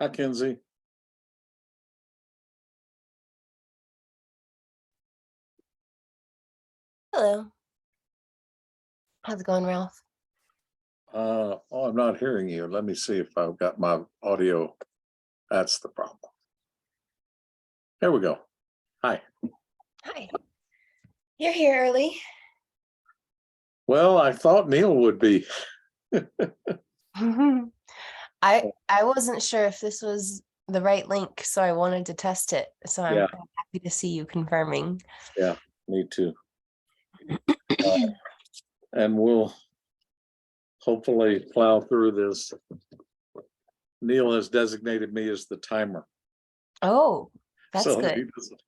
Hi, Kenzie. Hello. How's it going, Ralph? Oh, I'm not hearing you. Let me see if I've got my audio. That's the problem. There we go. Hi. Hi. You're here early. Well, I thought Neil would be. I wasn't sure if this was the right link, so I wanted to test it. So I'm Yeah, happy to see you confirming. yeah, me too. And we'll hopefully plow through this. Neil has designated me as the timer. Oh, that's So good. he doesn't.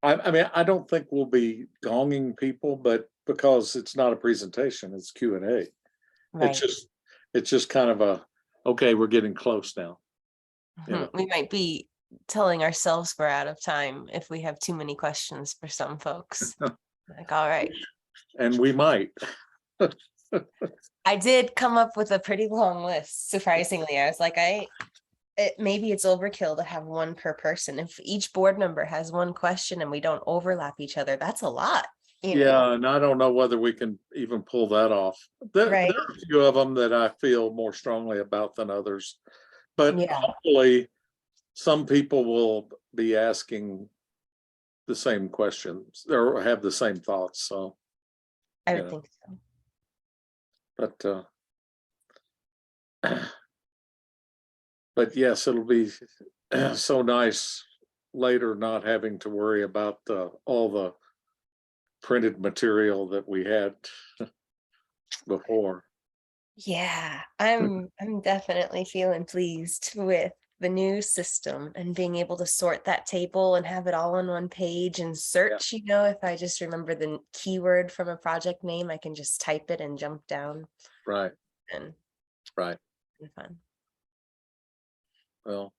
I mean, I don't think we'll be gonging people, but because it's not a presentation, it's Q&A. It's Right. just kind of a, okay, we're getting close now. You know. We might be telling ourselves we're out of time if we have too many questions for some folks. Like, all right. And we might. I did come up with a pretty long list, surprisingly. I was like, maybe it's overkill to have one per person. If each board member has one question and we don't overlap each other, that's a lot. Yeah, and I don't know whether we can even pull that off. Right. There are a few of them that I feel more strongly about than others, but Yeah. hopefully some people will be asking the same questions or have the same thoughts. So, I would think so. But yes, it'll be so nice later not having to worry about all the printed material that we had before. Yeah, I'm definitely feeling pleased with the new system and being able to sort that table and have it all on one page and search, if I just remember the keyword from a project name, I can just type it and jump down. Right. And Right. fun. Well,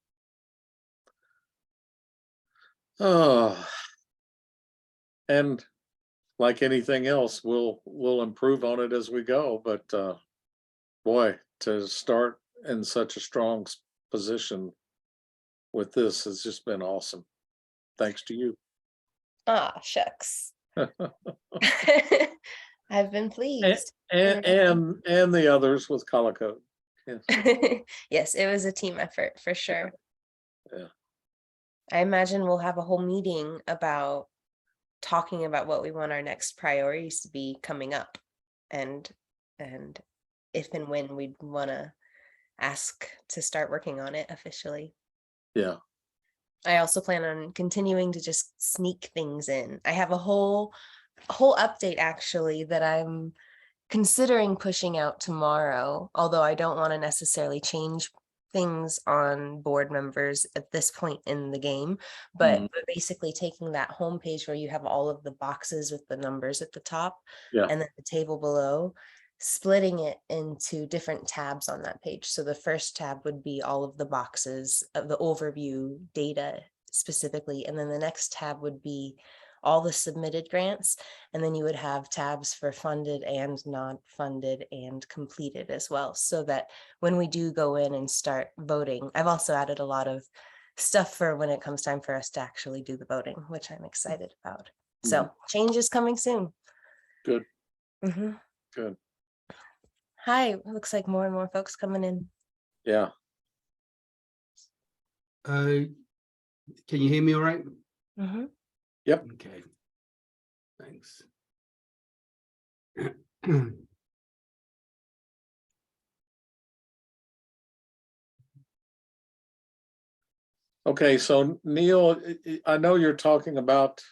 oh, and like anything else, we'll improve on it as we go. But boy, to start in such a strong position with this has just been awesome. Thanks to you. Ah, shucks. I've been pleased. And the others with color code. Yes. Yes, it was a team effort for sure. Yeah. I imagine we'll have a whole meeting about talking about what we want our next priorities to be coming up, and if and when we'd want to ask to start working on it officially. Yeah. I also plan on continuing to just sneak things in. I have a whole update actually that I'm considering pushing out tomorrow, although I don't want to necessarily change things on board members at this point in the game, but Mhm. basically taking that home page where you have all of the boxes with the numbers at the top, Yeah. and then the table below, splitting it into different tabs on that page. So the first tab would be all of the boxes of the overview data specifically, and then the next tab would be all the submitted grants, and then you would have tabs for funded and non-funded and completed as well, so that when we do go in and start voting, I've also added a lot of stuff for when it comes time for us to actually do the voting, which I'm excited about. So change is coming soon. Good. Mhm. Good. Hi, looks like more and more folks coming in. Yeah. Can you hear me all right? Yep. Okay. Thanks. Okay, so Neil, I know you're talking about,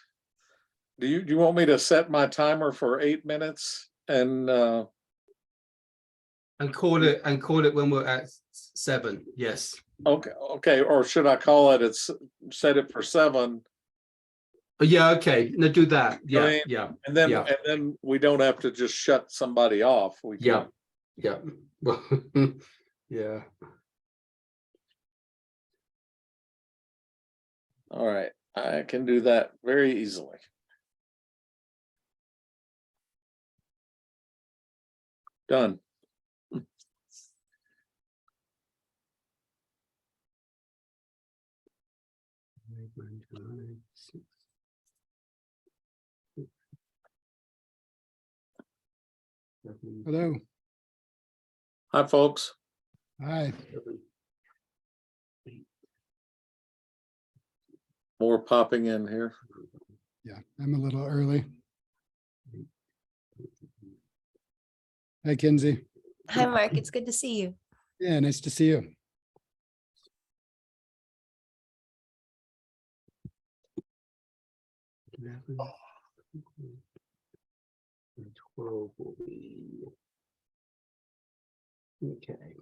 do you want me to set my timer for 8 minutes and call it when we're at 7. Yes. okay, or should I call it, set it for 7? Oh, yeah, okay. No, do that. Yeah, I mean, yeah. And then yeah. and then we don't have to just shut somebody off. We can. Yeah. Well, yeah. All right, I can do that very easily. Done. Hello. Hi, folks. Hi. More popping in here. Yeah, I'm a little early. Hi, Kinsey. Hi, Mark. It's good to see you. Yeah, nice to see you. And 12 will be okay.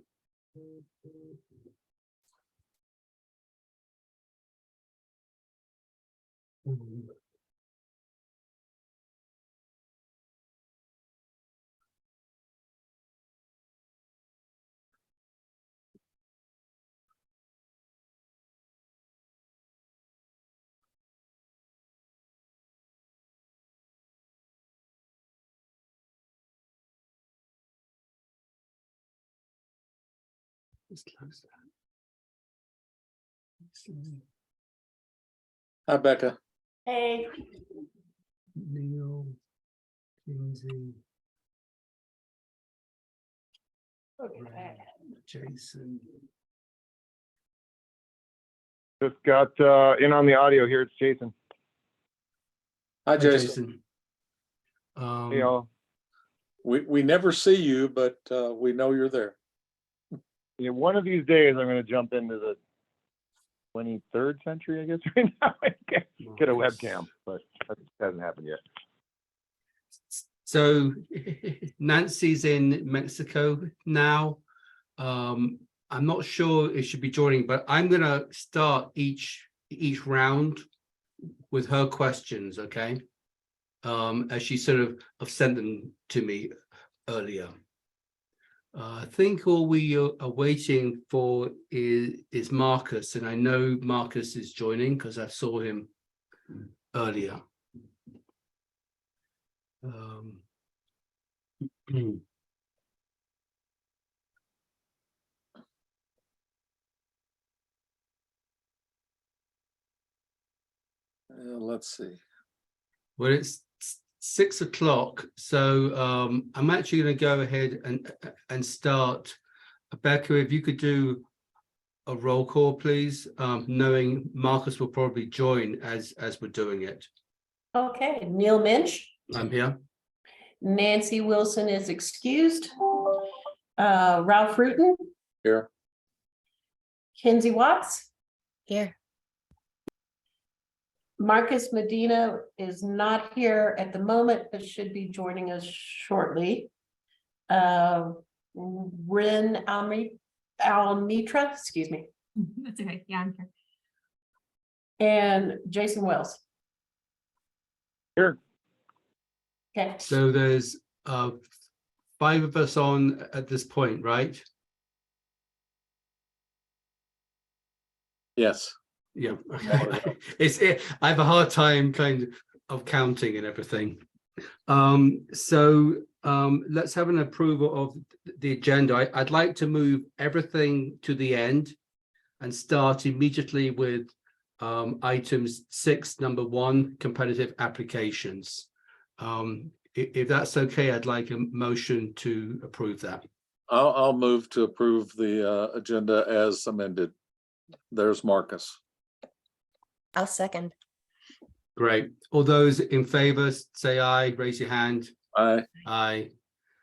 Just close that. Hi, Becca. Hey, Neil, Kinsey, okay. Jason. Just got in on the audio here. It's Jason. Hi, Hi, Jason. Jason. Hey, y'all. We never see you, but we know you're there. Yeah, one of these days, I'm going to jump into the 23rd century, I guess, right now. Get a webcam, but that hasn't happened yet. So Nancy's in Mexico now. I'm not sure if she'll be joining, but I'm going to start each round with her questions, okay? As she sort of sent them to me earlier. I think all we are waiting for is Marcus, and I know Marcus is joining because I saw him earlier. Let's see. Well, it's 6 o'clock, so I'm actually going to go ahead and start. Becca, if you could do a roll call, please, knowing Marcus will probably join as we're doing it. Okay, Neil Minch, I'm here. Nancy Wilson is excused. Ralph Rutten, Here. Kinsey Watts, Here. Marcus Medina is not here at the moment, but should be joining us shortly. Rin Almitra, excuse me, That's okay. Yeah, I'm here. and Jason Wells. Here. Okay, So there's 5 of us on at this point, right? Yes. Yeah. I have a hard time kind of counting and everything. Let's have an approval of the agenda. I'd like to move everything to the end and start immediately with items 6, number 1, competitive applications. If that's okay, I'd like a motion to approve that. I'll move to approve the agenda as amended. There's Marcus. I'll second. Great. All those in favor, say aye, raise your hand. Aye. Aye.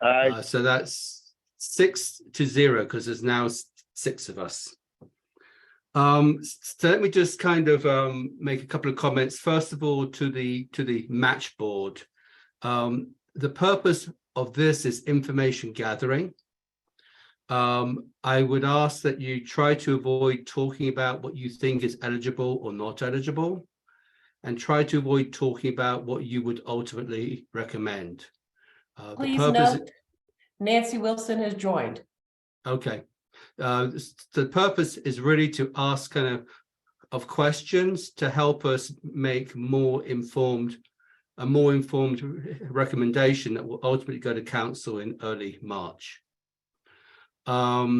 Hi. So that's 6-0 because there's now 6 of us. So let me just kind of make a couple of comments. First of all, to the match board. The purpose of this is information gathering. I would ask that you try to avoid talking about what you think is eligible or not eligible, and try to avoid talking about what you would ultimately recommend. please note, Nancy Wilson has joined. Okay. The purpose is really to ask kind of questions to help us make a more informed recommendation that will ultimately go to council in early March. So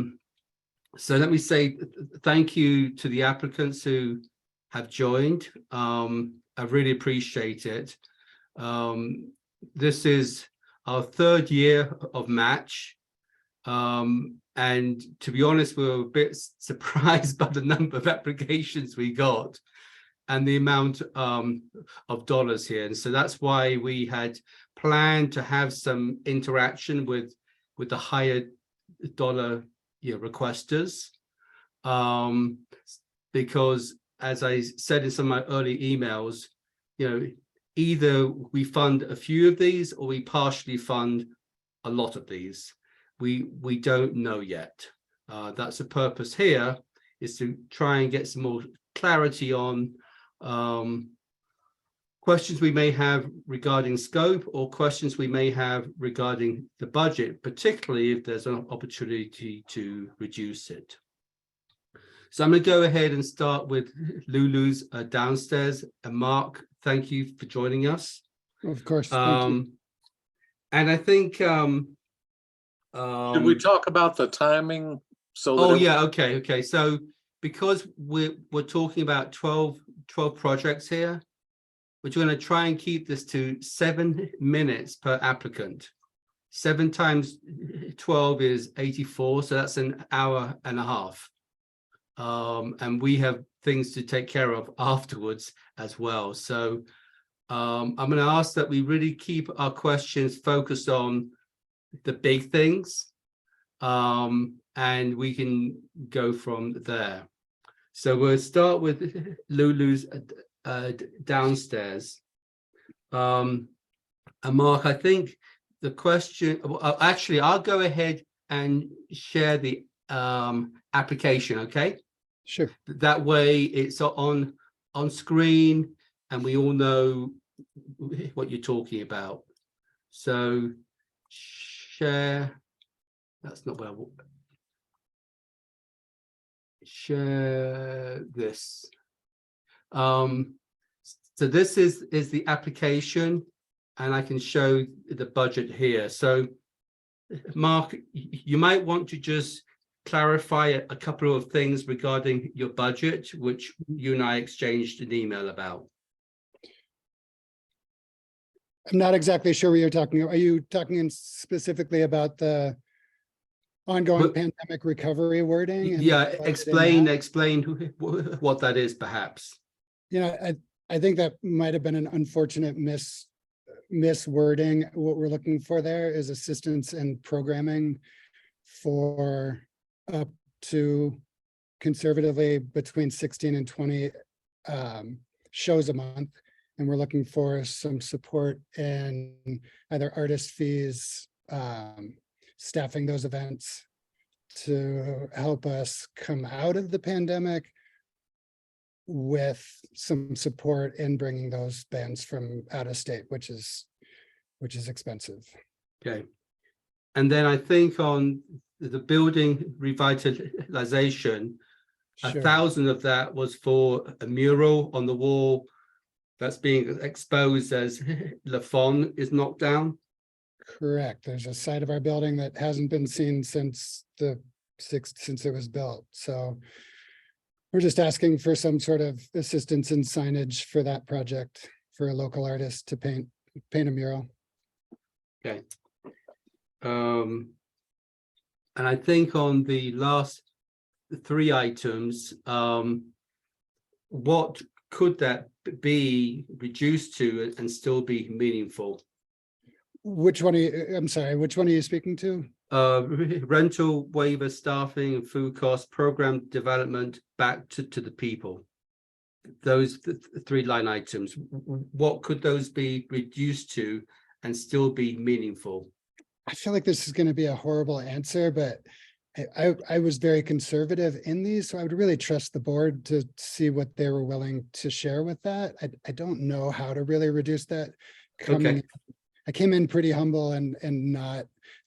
let me say thank you to the applicants who have joined. I really appreciate it. This is our third year of MACH. And to be honest, we were a bit surprised by the number of applications we got and the amount of dollars here. And so that's why we had planned to have some interaction with the higher dollar requesters. Because as I said in some of my early emails, either we fund a few of these or we partially fund a lot of these. We don't know yet. That's the purpose here, is to try and get some more clarity on questions we may have regarding scope or questions we may have regarding the budget, particularly if there's an opportunity to reduce it. So I'm going to go ahead and start with Lulu's downstairs. And Mark, thank you for joining us. Of course. Thank you. And I think Should we talk about the timing? So that oh yeah, okay. So because we're talking about 12 projects here, we're going to try and keep this to 7 minutes per applicant. 7 times 12 is 84, so that's an hour and a half. And we have things to take care of afterwards as well. So I'm going to ask that we really keep our questions focused on the big things, and we can go from there. So we'll start with Lulu's downstairs. And Mark, I think the question, actually, I'll go ahead and share the application, okay? Sure. That way it's on screen and we all know what you're talking about. So share, that's not what I want. Share this. So this is the application, and I can show the budget here. So Mark, you might want to just clarify a couple of things regarding your budget, which you and I exchanged an email about. I'm not exactly sure what you're talking about. Are you talking specifically about the ongoing pandemic recovery wording? And Yeah, explain what that is, perhaps. I think that might have been an unfortunate miswording. What we're looking for there is assistance in programming for up to conservatively between 16 and 20 shows a month. And we're looking for some support in either artist fees, staffing those events to help us come out of the pandemic with some support in bringing those bands from out of state, which is expensive. Okay. And then I think on the building revitalization, Sure. 1,000 of that was for a mural on the wall that's being exposed as Le Fon is knocked down. Correct. There's a side of our building that hasn't been seen since since it was built. So we're just asking for some sort of assistance in signage for that project for a local artist to paint a mural. Okay. And I think on the last 3 items, what could that be reduced to and still be meaningful? Which one are you, I'm sorry, which one are you speaking to? Rental waiver, staffing and food costs, program development, back to the people. Those 3 line items, what could those be reduced to and still be meaningful? I feel like this is going to be a horrible answer, but I was very conservative in these, so I would really trust the board to see what they were willing to share with that. I don't know how to really reduce that. Okay. I came in pretty humble and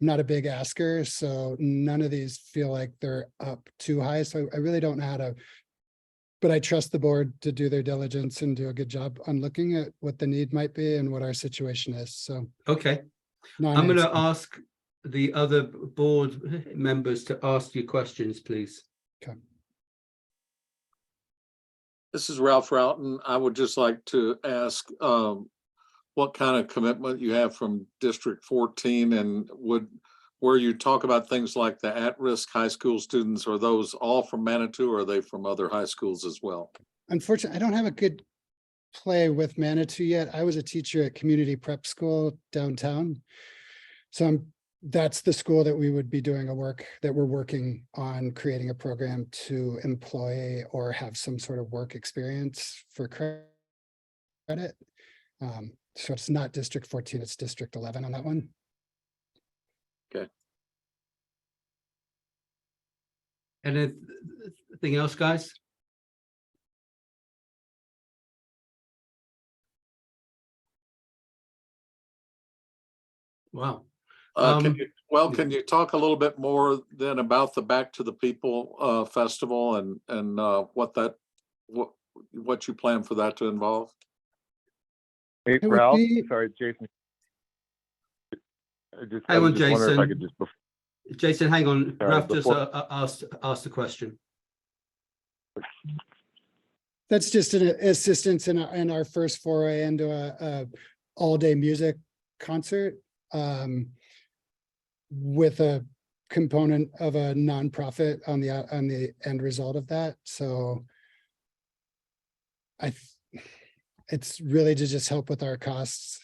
not a big asker, so none of these feel like they're up too high. So I really don't know how to, but I trust the board to do their diligence and do a good job on looking at what the need might be and what our situation is. So Okay. I'm going to ask the other board members to ask you questions, please. Okay. This is Ralph Roughton. I would just like to ask what kind of commitment you have from District 14, and where you talk about things like the at-risk high school students, are those all from Manitou, or are they from other high schools as well? Unfortunately, I don't have a good play with Manitou yet. I was a teacher at community prep school downtown. So that's the school that we would be doing that we're working on creating a program to employ or have some sort of work experience for credit. So it's not District 14, it's District 11 on that one. Okay. Anything else, guys? Wow. Can you talk a little bit more then about the Back to the People festival and what you plan for that to involve? Hey, It would Ralph, be- sorry, Jason. I Hang was on, just wondering if I Jason. could just, Jason, hang on. Sorry, Ralph just before- asked the question. That's just an assistance in our first foray into a all-day music concert with a component of a nonprofit on the end result of that. So it's really to just help with our costs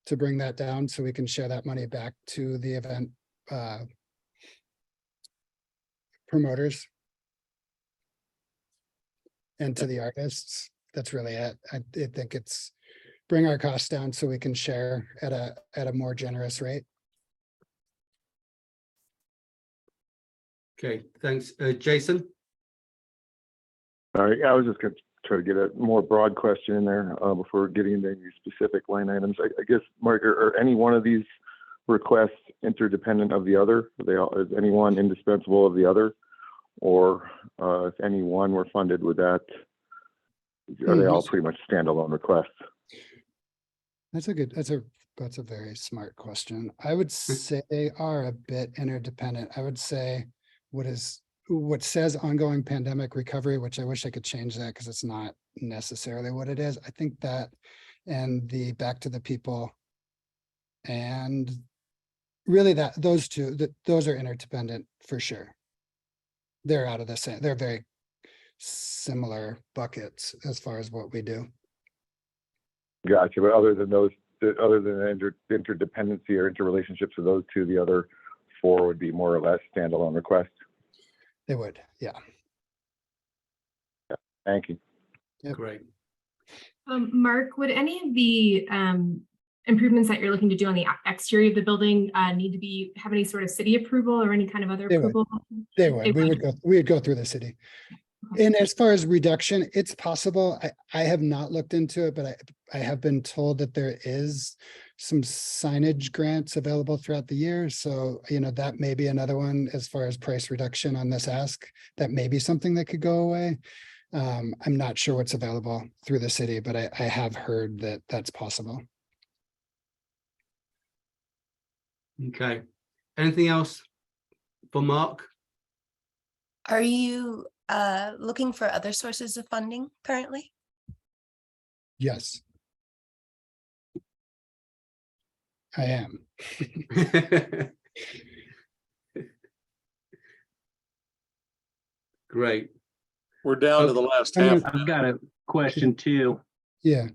to bring that down so we can share that money back to the event promoters and to the artists. That's really it. I think it's bring our costs down so we can share at a more generous rate. Okay, thanks. Jason? sorry, I was just gonna try to get a more broad question in there before getting into any specific line items. I guess, Mark, are any one of these requests interdependent of the other? Is any one indispensable of the other? Or if any one were funded, are they all pretty much standalone requests? That's a very smart question. I would say they are a bit interdependent. I would say what says ongoing pandemic recovery, which I wish I could change that because it's not necessarily what it is. I think that and the Back to the People and really those two, those are interdependent for sure. They're out of the same, they're very similar buckets as far as what we do. Gotcha, but other than those, other than the interdependency or interrelationships of those two, the other four would be more or less standalone requests. They would, yeah. Thank you. Yep. Great. Mark, would any of the improvements that you're looking to do on the exterior of the building need to have any sort of city approval or any kind of other They would. approval? They would, we would go through the city. And as far as reduction, it's possible. I have not looked into it, but I have been told that there is some signage grants available throughout the year. So, that may be another one as far as price reduction on this ask. That may be something that could go away. I'm not sure what's available through the city, but I have heard that that's possible. Okay. Anything else for Mark? Are you looking for other sources of funding currently? Yes. I am. Great. We're down to the last I'm half. gonna- I've got a question too. Yeah.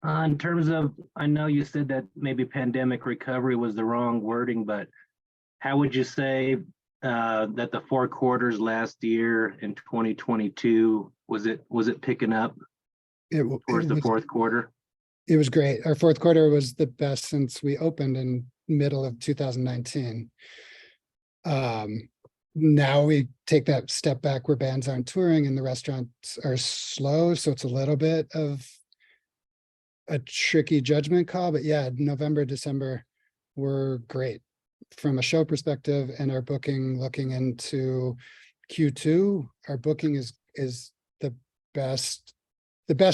In terms of, I know you said that maybe pandemic recovery was the wrong wording, but how would you say that the 4 quarters last year in 2022, was it picking up towards the fourth quarter? It was great. Our fourth quarter was the best since we opened in middle of 2019. Now we take that step back where bands aren't touring and the restaurants are slow. So it's a little bit of a tricky judgment call, but yeah, November, December were great from a show perspective, and our booking looking into Q2, our booking is the best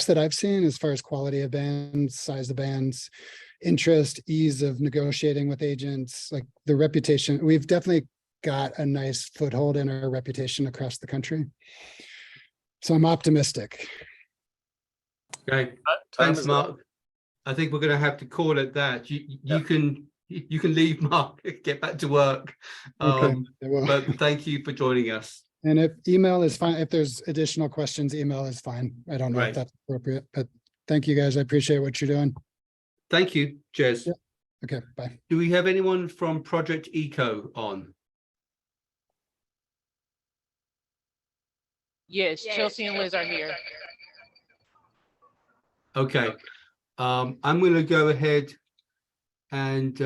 that I've seen as far as quality of bands, size of bands, interest, ease of negotiating with agents, like the reputation. We've definitely got a nice foothold in our reputation across the country. So I'm optimistic. Okay, Time thanks, is up. Mark. I think we're going to have to call it that. You can leave, Mark. Get back to work. Okay. I will. But thank you for joining us. And if email is fine, if there's additional questions, email is fine. I don't know Right. if that's appropriate, but thank you guys. I appreciate what you're doing. Thank you. Cheers. Yeah. Okay, bye. Do we have anyone from Project Eco on? Yes, Chelsea and Liz are here. Okay. I'm going to go ahead and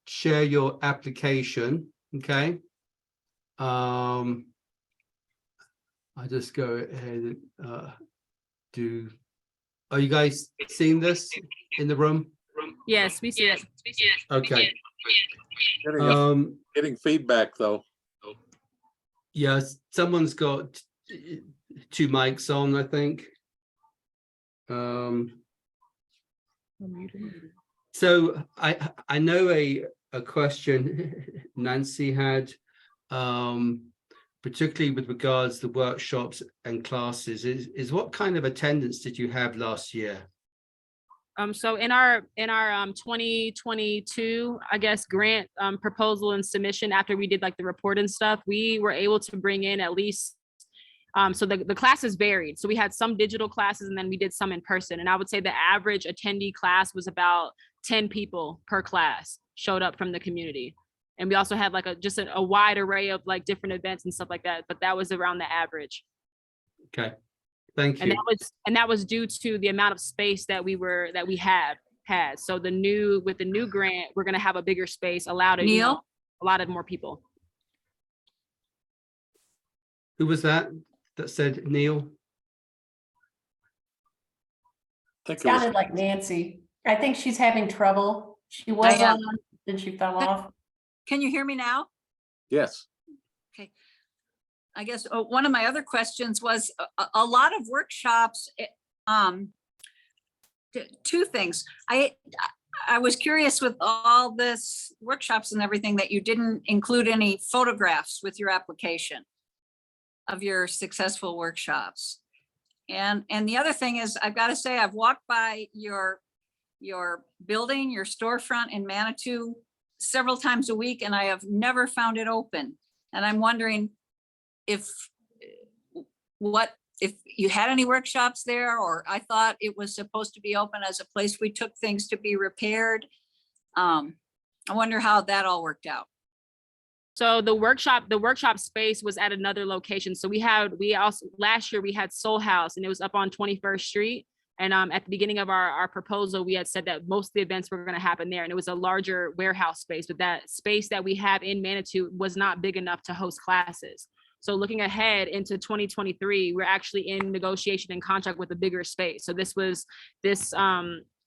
share your application. Okay. I just go ahead and do. Are you guys seeing this in the room? Yes, we see it. Okay. Getting feedback though. Yes, someone's got two mics on, I think. So I know a question Nancy had, particularly with regards to workshops and classes, is what kind of attendance did you have last year? So in our 2022, I guess, grant proposal and submission, after we did like the report and stuff, we were able to bring in at least, so the classes varied. So we had some digital classes and then we did some in person. And I would say the average attendee class was about 10 people per class showed up from the community. And we also had like just a wide array of like different events and stuff like that, but that was around the average. Okay. Thank you. And that was due to the amount of space that we had. So with the new grant, we're going to have a bigger space, allowed a lot of more people. Who was that said Neil? I think it was- Sounded like Nancy. I think she's having trouble. She was on, then she fell off. Can you hear me now? Yes. I guess one of my other questions was a lot of workshops. Two things. I was curious with all this workshops and everything that you didn't include any photographs with your application of your successful workshops. And the other thing is, I've got to say, I've walked by your building, your storefront in Manitou several times a week, and I have never found it open. And I'm wondering if you had any workshops there, or I thought it was supposed to be open as a place we took things to be repaired. I wonder how that all worked out. So the workshop space was at another location. So last year we had Soul House and it was up on 21st Street. And at the beginning of our proposal, we had said that most of the events were going to happen there, and it was a larger warehouse space, but that space that we have in Manitou was not big enough to host classes. So looking ahead into 2023, we're actually in negotiation and contract with a bigger space. So this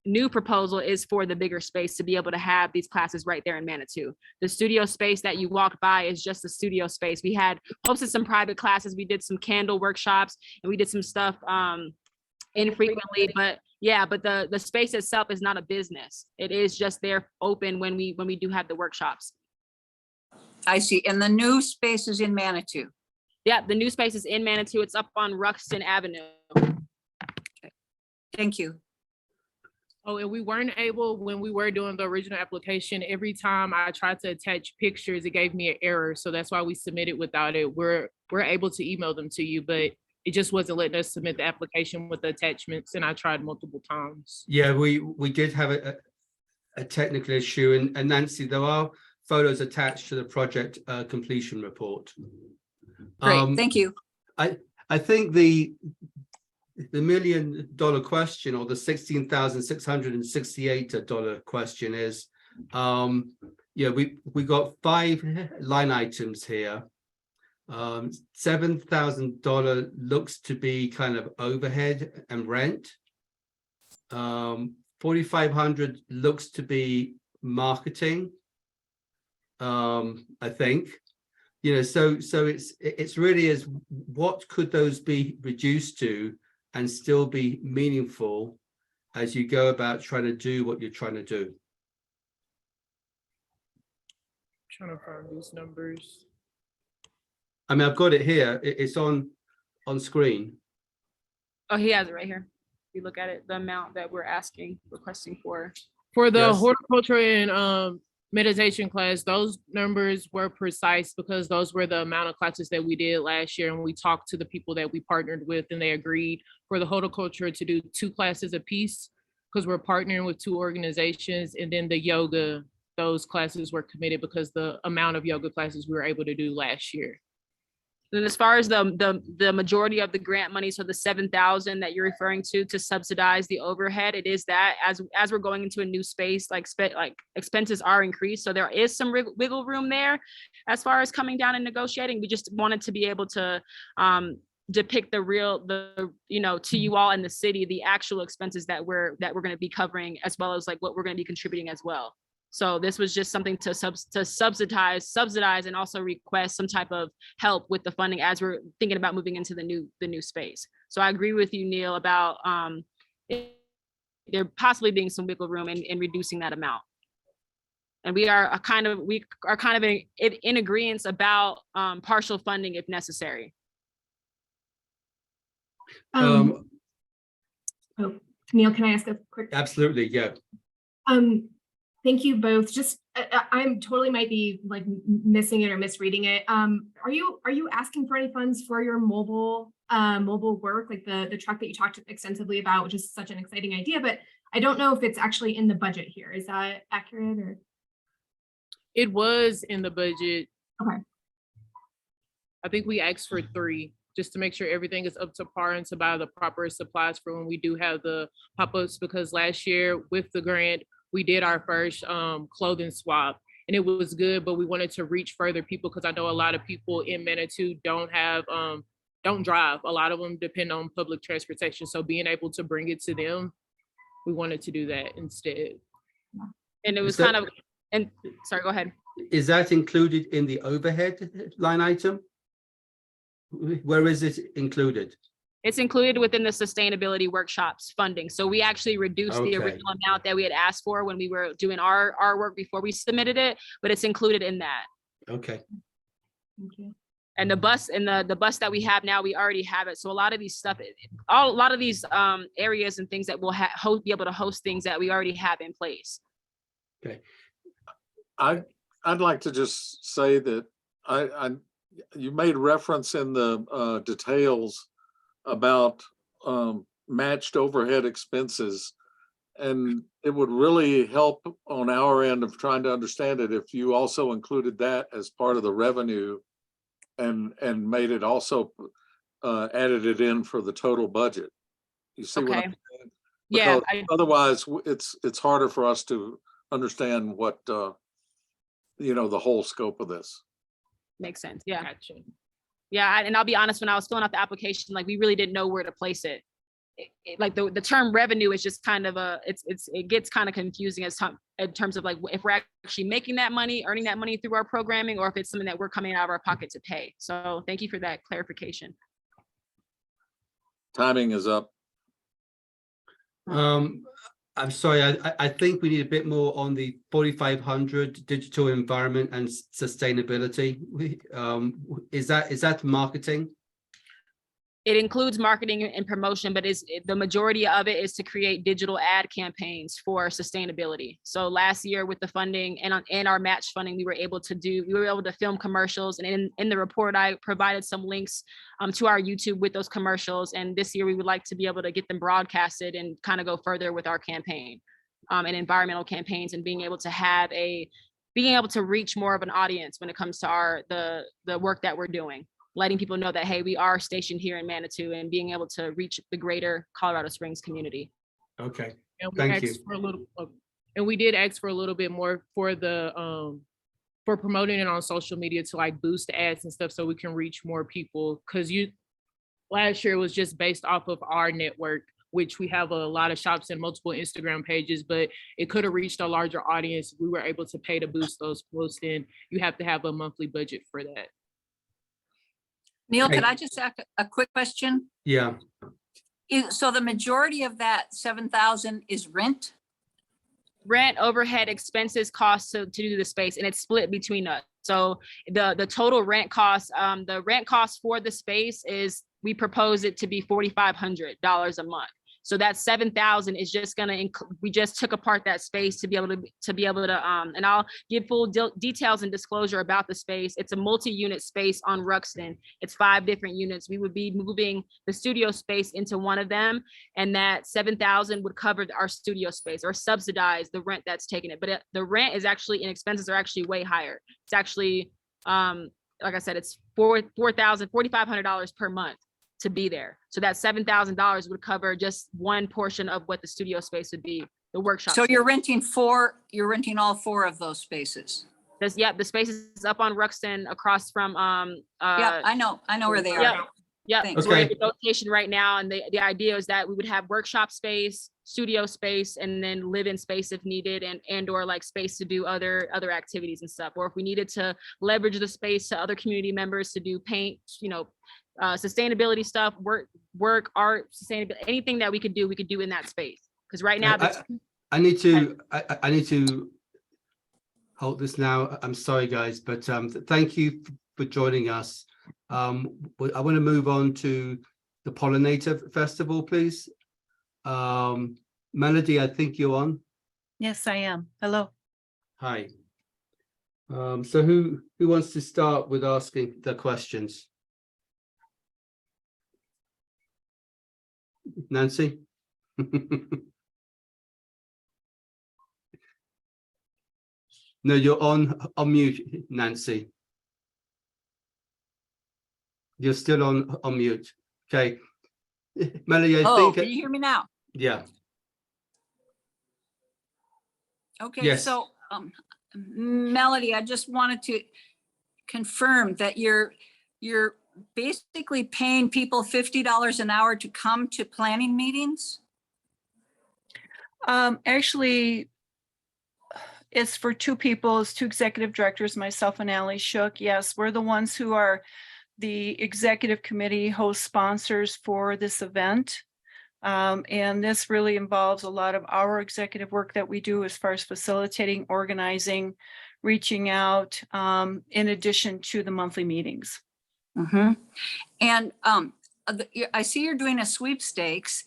new proposal is for the bigger space to be able to have these classes right there in Manitou. The studio space that you walked by is just the studio space. We had hosted some private classes. We did some candle workshops and we did some stuff infrequently, but the space itself is not a business. It is just there open when we do have the workshops. I see. And the new space is in Manitou. Yeah, the new space is in Manitou. It's up on Ruxton Avenue. Thank you. Oh, and we weren't able, when we were doing the original application, every time I tried to attach pictures, it gave me an error. So that's why we submitted without it. We're able to email them to you, but it just wasn't letting us submit the application with the attachments, and I tried multiple times. Yeah, we did have a technical issue, and Nancy, there are photos attached to the project completion report. Great, thank you. I think the $1 million question, or the $16,668 question is, we got 5 line items here. $7,000 looks to be kind of overhead and rent. 4,500 looks to be marketing. I think, so it's really is, what could those be reduced to and still be meaningful as you go about trying to do what you're trying to do? Trying to find these numbers. I mean, I've got it here. It's on screen. Oh, he has it right here. If you look at it, the amount that we're requesting for. For the Yes. horticulture and meditation class, those numbers were precise because those were the amount of classes that we did last year. And we talked to the people that we partnered with and they agreed for the horticulture to do 2 classes a piece because we're partnering with 2 organizations. And then the yoga, those classes were committed because the amount of yoga classes we were able to do last year. And as far as the majority of the grant money, so the 7,000 that you're referring to subsidize the overhead, it is that as we're going into a new space, like expenses are increased. So there is some wiggle room there as far as coming down and negotiating. We just wanted to be able to depict to you all in the city, the actual expenses that we're going to be covering, as well as like what we're going to be contributing as well. So this was just something to subsidize and also request some type of help with the funding as we're thinking about moving into the new space. So I agree with you, Neil, about there possibly being some wiggle room in reducing that amount. And we are kind of in agreement about partial funding if necessary. Oh, Neil, can I ask a quick? Absolutely, yeah. Thank you both. Just I'm totally might be like missing it or misreading it. Are you asking for any funds for your mobile work, like the truck that you talked extensively about, which is such an exciting idea, but I don't know if it's actually in the budget here. Is that accurate or? It was in the budget. Okay. I think we asked for 3 just to make sure everything is up to par and to buy the proper supplies for when we do have the pop-ups, because last year with the grant, we did our first clothing swap and it was good, but we wanted to reach further people because I know a lot of people in Manitou don't drive. A lot of them depend on public transportation. So being able to bring it to them, we wanted to do that instead. And it was Sorry, go ahead. Is that included in the overhead line item? Where is it included? It's included within the sustainability workshops funding. So we actually reduced the original amount that we had asked for when we were doing our work before we submitted it, but it's included in that. Okay. Thank you. And the bus bus that we have now, we already have it. So a lot of these areas and things that will be able to host things that we already have in place. Okay. I'd like to just say that you made reference in the details about matched overhead expenses. And it would really help on our end of trying to understand it if you also included that as part of the revenue and made it also added it in for the total budget. You see what I'm saying? Yeah. Because otherwise it's harder for us to understand what the whole scope of this. Makes sense. Yeah. Gotcha. Yeah, and I'll be honest, when I was filling out the application, like we really didn't know where to place it. Like the term revenue is just kind of it gets kind of confusing in terms of like if we're actually making that money, earning that money through our programming, or if it's something that we're coming out of our pocket to pay. So thank you for that clarification. Timing is up. I'm sorry, I think we need a bit more on the 4,500 digital environment and sustainability. Is that marketing? It includes marketing and promotion, but the majority of it is to create digital ad campaigns for sustainability. So last year with the funding and our match funding, we were able to film commercials, and in the report, I provided some links to our YouTube with those commercials. And this year we would like to be able to get them broadcasted and kind of go further with our campaign and environmental campaigns, and being able to reach more of an audience when it comes to the work that we're doing. Letting people know that, hey, we are stationed here in Manitou, and being able to reach the greater Colorado Springs community. Okay, And we thank you. We did ask for a little bit more for the for promoting it on social media to like boost ads and stuff so we can reach more people. Because last year was just based off of our network, which we have a lot of shops and multiple Instagram pages, but it could have reached a larger audience. We were able to pay to boost those posts, and you have to have a monthly budget for that. Neil, could I just ask a quick question? Yeah. So the majority of that 7,000 is rent? Rent, overhead, expenses, costs to do the space, and it's split between us. So the total rent cost, the rent cost for the space is, we propose it to be $4,500 a month. So that 7,000 is just gonna, we just took apart that space to be able to, and I'll give full details and disclosure about the space. It's a multi-unit space on Ruxton. It's 5 different units. We would be moving the studio space into one of them, and that 7,000 would cover our studio space or subsidize the rent that's taken it. But the rent is actually, and expenses are actually way higher. It's actually, like I said, it's $4,500 per month to be there. So that $7,000 would cover just one portion of what the studio space would be, the workshop. So you're space. renting all 4 of those spaces? The space is up on Ruxton across from, Yeah, I know where they yeah. are. Yeah, Thanks. so we're in Okay. negotiation right now, and the idea is that we would have workshop space, studio space, and then live-in space if needed, and or like space to do other activities and stuff. Or if we needed to leverage the space to other community members to do paint, sustainability stuff, work, art, sustainability, anything that we could do in that space. Because right now, I need to hold this now. I'm sorry, guys, but thank you for joining us. I want to move on to the Pollinator Festival, please. Melody, I think you're on. Yes, I am. Hello. Hi. So who wants to start with asking the questions? Nancy? No, you're on mute, Nancy. You're still on mute. Okay. Melody, I think. Can you hear me now? Yeah. Okay, Yes. so Melody, I just wanted to confirm that you're basically paying people $50 an hour to come to planning meetings? Actually, it's for 2 people, it's 2 executive directors, myself and Ally Shook. Yes, we're the ones who are the executive committee host sponsors for this event. And this really involves a lot of our executive work that we do as far as facilitating, organizing, reaching out, in addition to the monthly meetings. Mm-hmm. And I see you're doing a sweepstakes.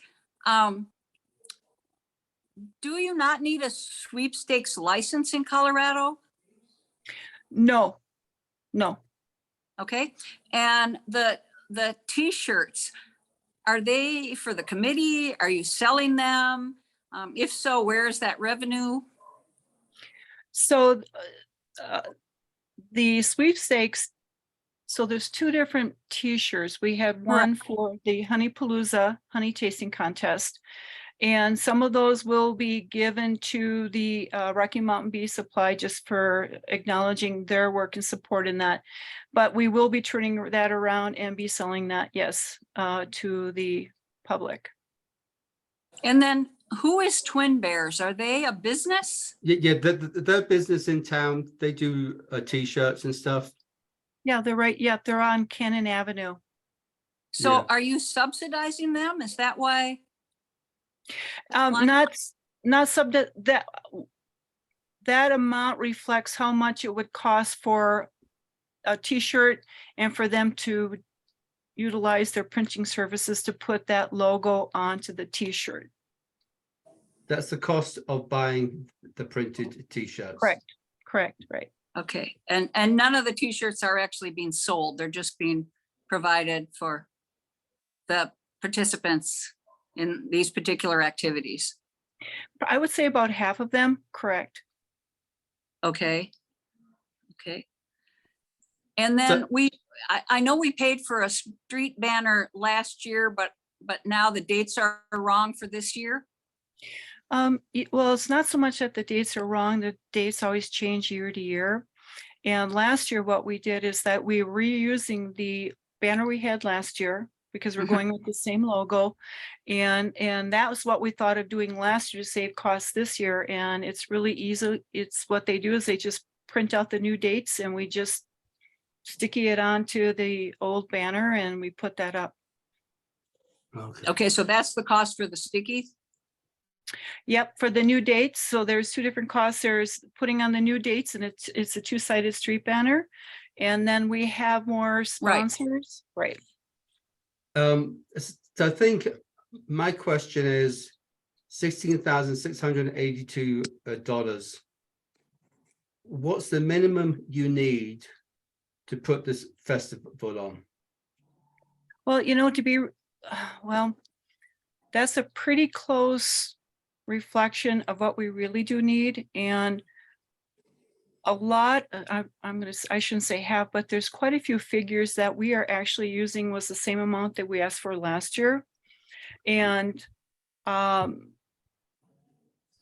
Do you not need a sweepstakes license in Colorado? No. Okay, and the T-shirts, are they for the committee? Are you selling them? If so, where is that revenue? So the sweepstakes, so there's 2 different T-shirts. We have one for the Honey Palooza Honey Tasting Contest. And some of those will be given to the Rocky Mountain Bee Supply just for acknowledging their work and support in that. But we will be turning that around and be selling that, yes, to the public. And then who is Twin Bears? Are they a business? Yeah, their business in town. They do T-shirts and stuff. Yeah, they're right. Yeah, they're on Cannon Avenue. So Yeah. are you subsidizing them? Is that why? Not that amount reflects how much it would cost for a T-shirt and for them to utilize their printing services to put that logo onto the T-shirt. That's the cost of buying the printed T-shirts. Correct, right. Okay, and none of the T-shirts are actually being sold. They're just being provided for the participants in these particular activities. I would say about half of them, correct. Okay. And then I know we paid for a street banner last year, but now the dates are wrong for this year. Well, it's not so much that the dates are wrong. The dates always change year to year. And last year, what we did is that we were reusing the banner we had last year because we're going with the same logo. And that was what we thought of doing last year to save costs this year. And it's really easy. It's what they do is they just print out the new dates and we just sticky it onto the old banner and we put that up. Okay. Okay, so that's the cost for the stickies? Yep, for the new dates. So there's two different costs. There's putting on the new dates, and it's a two-sided street banner. And then we have more sponsors. Right. So I think my question is $16,682. What's the minimum you need to put this festival on? Well, you know, well, that's a pretty close reflection of what we really do need. And a lot, I shouldn't say have, but there's quite a few figures that we are actually using was the same amount that we asked for last year. And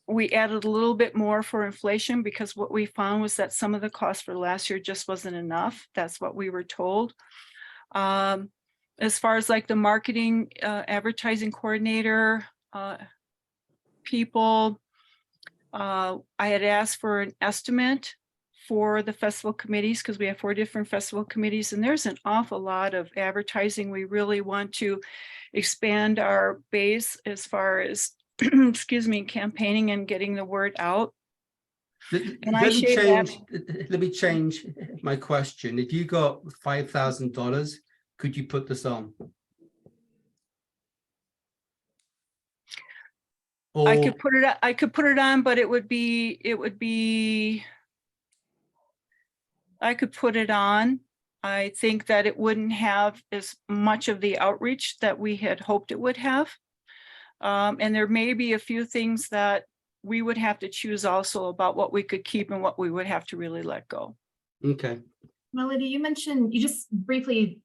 we added a little bit more for inflation because what we found was that some of the costs for last year just wasn't enough. That's what we were told. As far as like the marketing, advertising coordinator, people, I had asked for an estimate for the festival committees because we have 4 different festival committees, and there's an awful lot of advertising. We really want to expand our base as far as excuse me, campaigning and getting the word out. Let me change my question. If you got $5,000, could you put this on? Or I could put it on, but I could put it on. I think that it wouldn't have as much of the outreach that we had hoped it would have. And there may be a few things that we would have to choose also about what we could keep and what we would have to really let go. Okay. Melody, you just briefly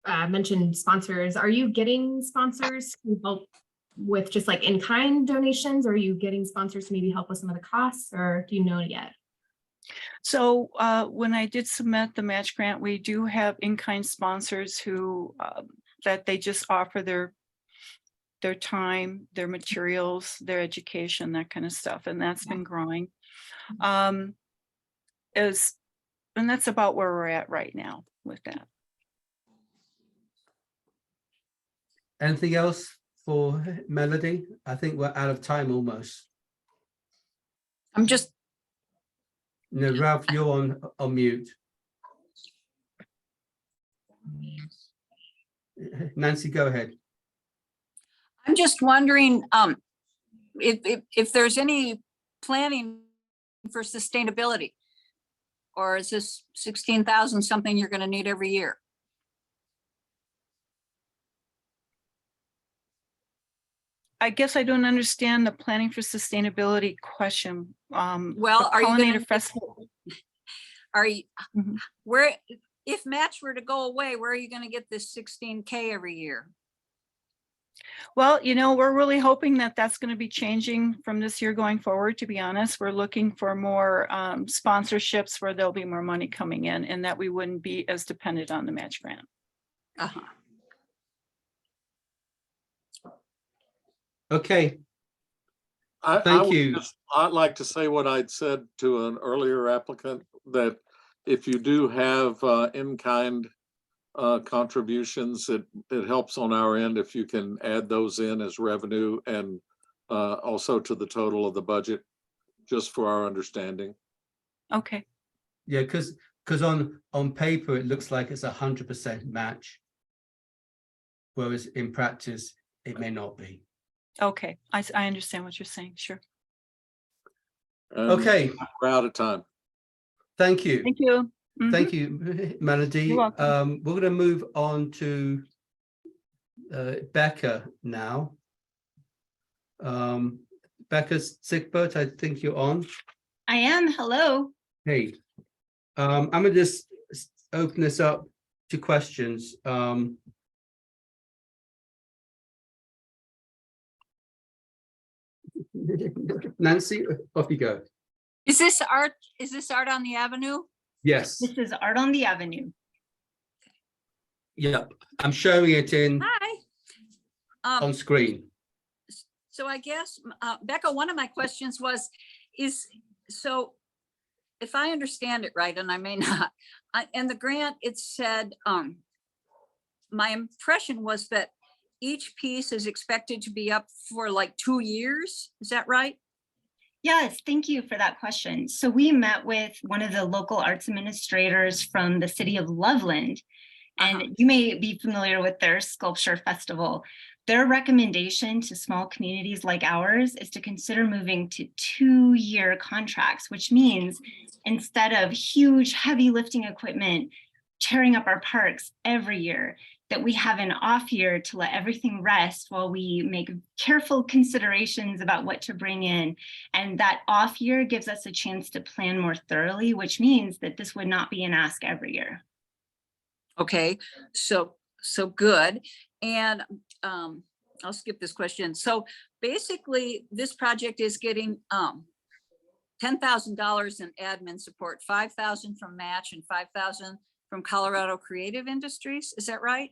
mentioned sponsors. Are you getting sponsors to help with just like in-kind donations? Or are you getting sponsors to maybe help with some of the costs, or do you know yet? So when I did submit the match grant, we do have in-kind sponsors who that they just offer their time, their materials, their education, that kind of stuff, and that's been growing. And that's about where we're at right now with that. Anything else for Melody? I think we're out of time almost. I'm just, No, Ralph, you're on mute. Nancy, go ahead. I'm just wondering if there's any planning for sustainability, or is this 16,000 something you're going to need every year? I guess I don't understand the planning for sustainability question. Well, are you going to festival? Are you Mhm. where if match were to go away, where are you going to get this 16K every year? Well, you know, we're really hoping that that's going to be changing from this year going forward. To be honest, we're looking for more sponsorships where there'll be more money coming in, and that we wouldn't be as dependent on the match grant. Uh-huh. Okay. Thank you. I'd like to say what I'd said to an earlier applicant, that if you do have in-kind contributions, it helps on our end if you can add those in as revenue, and also to the total of the budget, just for our understanding. Okay. Yeah, because on paper it looks like it's 100% match, whereas in practice it may not be. Okay, I understand what you're saying. Sure. Okay, we're out of time. Thank you. Thank you. Thank you, Melody. You're welcome. We're going to move on to Becca now. Becca Sigbert, I think you're on. I am. Hello. Hey, I'm going to just open this up to questions. Nancy, off you go. Is this art on the Avenue? Yes. This is Art on the Avenue. Yep. I'm showing it in Hi. on screen. So I guess, Becca, one of my questions was, so if I understand it right, and I may not, in the grant, it said, my impression was that each piece is expected to be up for like 2 years. Is that right? Yes, thank you for that question. So we met with one of the local arts administrators from the city of Loveland, and you may be familiar with their sculpture festival. Their recommendation to small communities like ours is to consider moving to 2-year contracts, which means instead of huge heavy lifting equipment tearing up our parks every year, that we have an off year to let everything rest while we make careful considerations about what to bring in. And that off year gives us a chance to plan more thoroughly, which means that this would not be an ask every year. Okay, so good. And I'll skip this question. So basically, this project is getting $10,000 in admin support, $5,000 from MACH and $5,000 from Colorado Creative Industries. Is that right?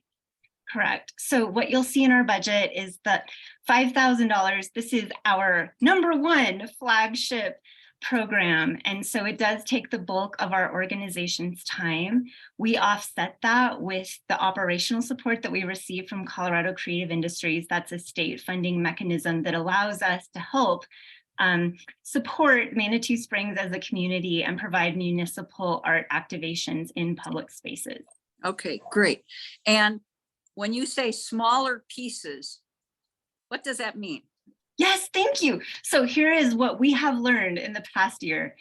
Correct. So what you'll see in our budget is that $5,000, this is our #1 flagship program. And so it does take the bulk of our organization's time. We offset that with the operational support that we receive from Colorado Creative Industries. That's a state funding mechanism that allows us to help support Manitou Springs as a community and provide municipal art activations in public spaces. Okay, great. And when you say smaller pieces, what does that mean? Yes, thank you. So here is what we have learned in the past year.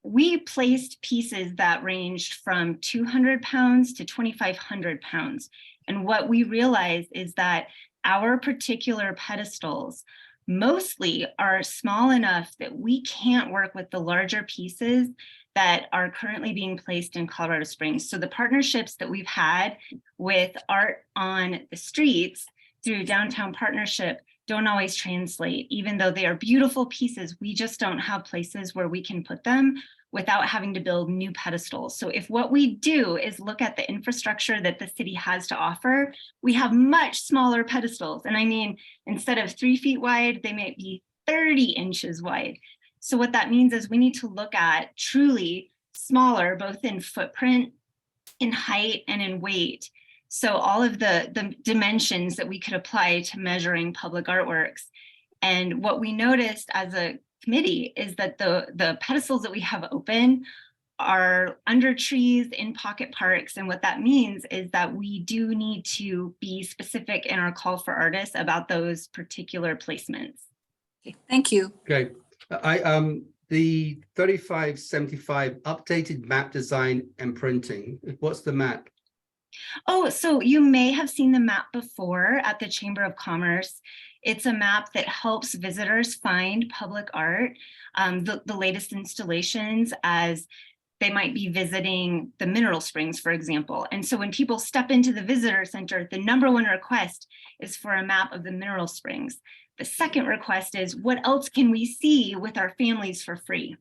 We placed pieces that ranged from 200 pounds to 2,500 pounds. And what we realized is that our particular pedestals mostly are small enough that we can't work with the larger pieces that are currently being placed in Colorado Springs. So the partnerships that we've had with Art on the Streets through Downtown Partnership don't always translate. Even though they are beautiful pieces, we just don't have places where we can put them without having to build new pedestals. So if what we do is look at the infrastructure that the city has to offer, we have much smaller pedestals. And I mean, instead of 3 feet wide, they might be 30 inches wide. So what that means is we need to look at truly smaller, both in footprint, in height, and in weight. So all of the dimensions that we could apply to measuring public artworks. And what we noticed as a committee is that the pedestals that we have open are under trees in pocket parks. And what that means is that we do need to be specific in our call for artists about those particular placements. Okay, thank you. Okay, the 3575 updated map design and printing. What's the map? Oh, so you may have seen the map before at the Chamber of Commerce. It's a map that helps visitors find public art, the latest installations as they might be visiting the Mineral Springs, for example. And so when people step into the visitor center, the #1 request is for a map of the Mineral Springs. The second request is, what else can we see with our families for free?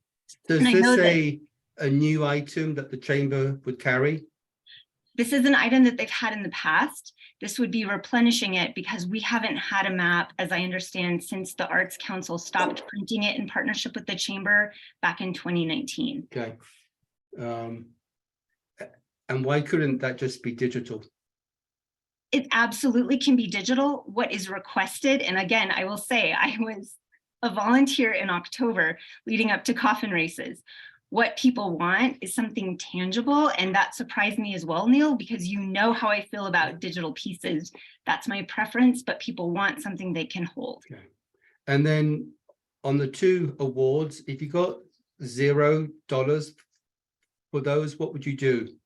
Does this a new item that the chamber would carry? This is an item that they've had in the past. This would be replenishing it because we haven't had a map, as I understand, since the Arts Council stopped printing it in partnership with the chamber back in 2019. Okay. And why couldn't that just be digital? It absolutely can be digital. What is requested, and again, I will say I was a volunteer in October leading up to coffin races. What people want is something tangible, and that surprised me as well, Neil, because you know how I feel about digital pieces. That's my preference, but people want something they can hold. Okay. And then on the 2 awards, if you got $0 for those, what would you do?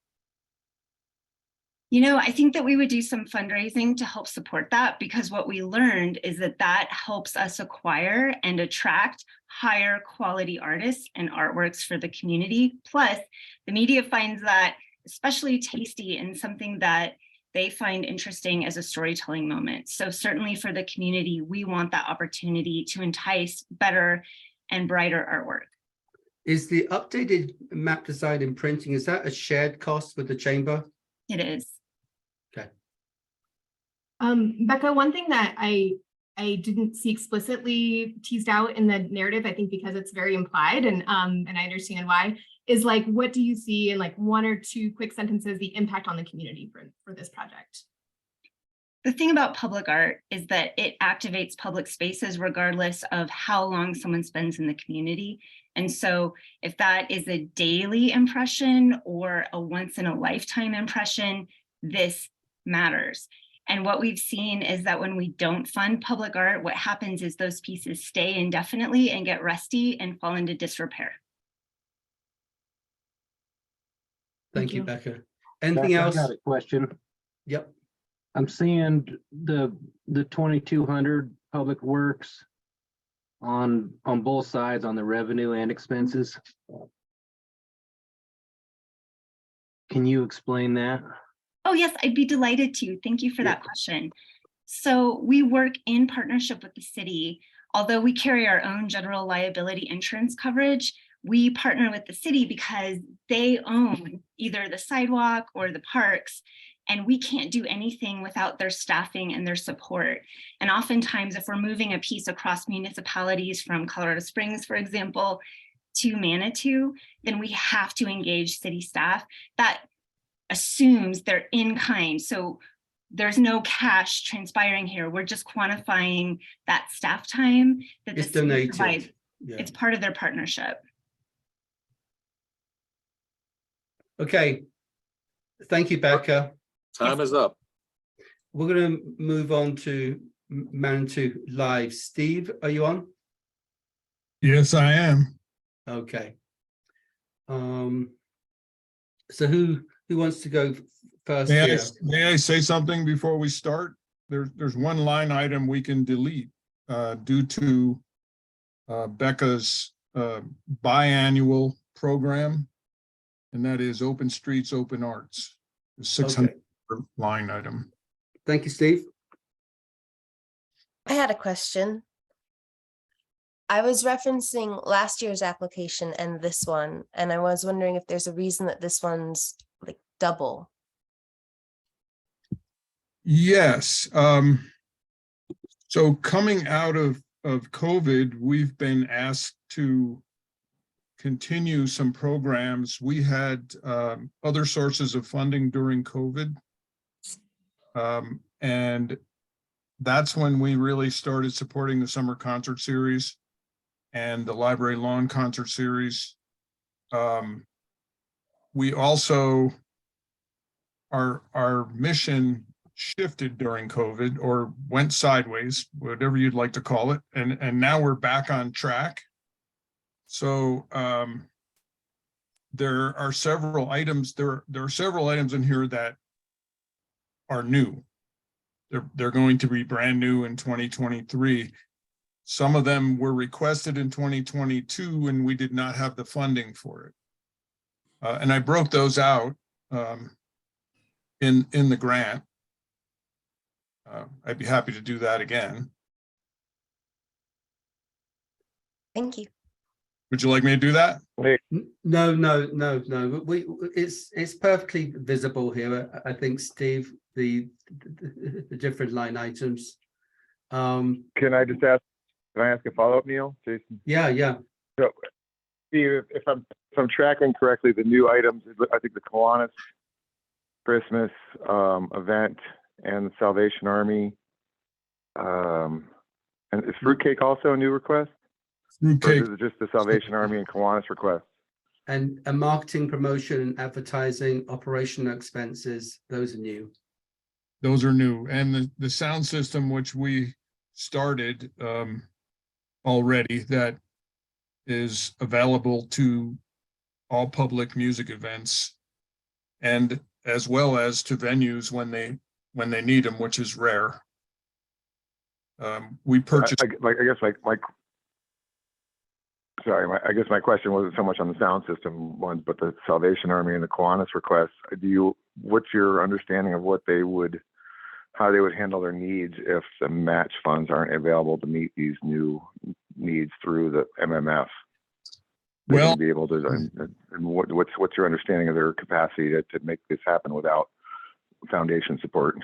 You know, I think that we would do some fundraising to help support that, because what we learned is that that helps us acquire and attract higher quality artists and artworks for the community. Plus, the media finds that especially tasty and something that they find interesting as a storytelling moment. So certainly for the community, we want that opportunity to entice better and brighter artwork. Is the updated map design and printing, is that a shared cost with the chamber? It is. Okay. Becca, one thing that I didn't see explicitly teased out in the narrative, I think because it's very implied, and I understand why, is like, what do you see in like 1 or 2 quick sentences, the impact on the community for this project? the thing about public art is that it activates public spaces regardless of how long someone spends in the community. And so if that is a daily impression or a once in a lifetime impression, this matters. And what we've seen is that when we don't fund public art, what happens is those pieces stay indefinitely and get rusty and fall into disrepair. Thank you, Becca. Anything Becca, I else? got a question. Yep. I'm seeing the 2,200 public works on both sides, on the revenue and expenses. Can you explain that? Oh, yes, I'd be delighted to. Thank you for that question. So we work in partnership with the city. Although we carry our own general liability insurance coverage, we partner with the city because they own either the sidewalk or the parks, and we can't do anything without their staffing and their support. And oftentimes, if we're moving a piece across municipalities from Colorado Springs, for example, to Manitou, then we have to engage city staff. That assumes they're in kind. So there's no cash transpiring here. We're just quantifying that staff time that the It's city donated. provides. Yeah. It's part of their partnership. Okay. Thank you, Becca. Time is up. We're going to move on to Manitou Live. Steve, are you on? Yes, I am. Okay. So who wants to go first here? May I say something before we start? There's one line item we can delete due to Becca's biannual program, and that is Open Streets, Open Arts, the 600 line item. Thank you, Steve. I had a question. I was referencing last year's application and this one, and I was wondering if there's a reason that this one's like double. Yes. So coming out of COVID, we've been asked to continue some programs. We had other sources of funding during COVID. And that's when we really started supporting the summer concert series and the library lawn concert series. We also, our mission shifted during COVID or went sideways, whatever you'd like to call it. And now we're back on track. So there are several items, there are several items in here that are new. They're going to be brand new in 2023. Some of them were requested in 2022 and we did not have the funding for it. And I broke those out in the grant. I'd be happy to do that again. Thank you. Would you like me to do that? No. It's perfectly visible here. I think, Steve, the different line items. Can I just ask? Can I ask a follow-up, Neil? Jason? Yeah. So, Steve, if I'm tracking correctly, the new items, I think the Kiwanis Christmas event and the Salvation Army, and is fruitcake also a new request? Fruitcake. Or is it just the Salvation Army and Kiwanis request? And marketing, promotion, and advertising, operational expenses, those are new. Those are new. And the sound system, which we started already, that is available to all public music events and as well as to venues when they need them, which is rare. We purchased. I guess my question wasn't so much on the sound system ones, but the Salvation Army and the Kiwanis requests. What's your understanding of how they would handle their needs if the match funds aren't available to meet these new needs through the MMF? Well, be able to, and what's your understanding of their capacity to make this happen without foundation support?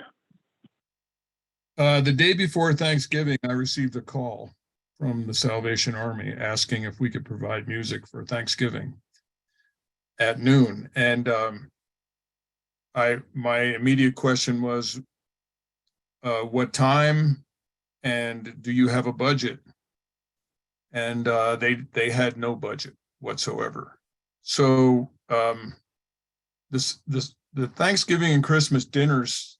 The day before Thanksgiving, I received a call from the Salvation Army asking if we could provide music for Thanksgiving at noon. And my immediate question was, what time, and do you have a budget? And they had no budget whatsoever. So the Thanksgiving and Christmas dinners,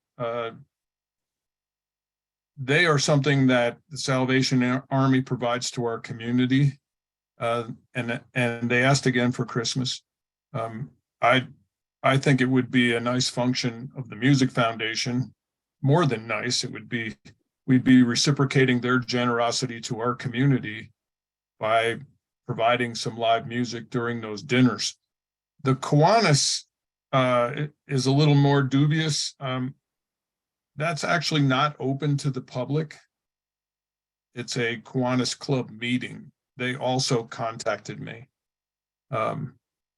they are something that the Salvation Army provides to our community, and they asked again for Christmas. I think it would be a nice function of the Music Foundation, more than nice. It would be, we'd be reciprocating their generosity to our community by providing some live music during those dinners. The Kiwanis is a little more dubious. That's actually not open to the public. It's a Kiwanis Club meeting. They also contacted me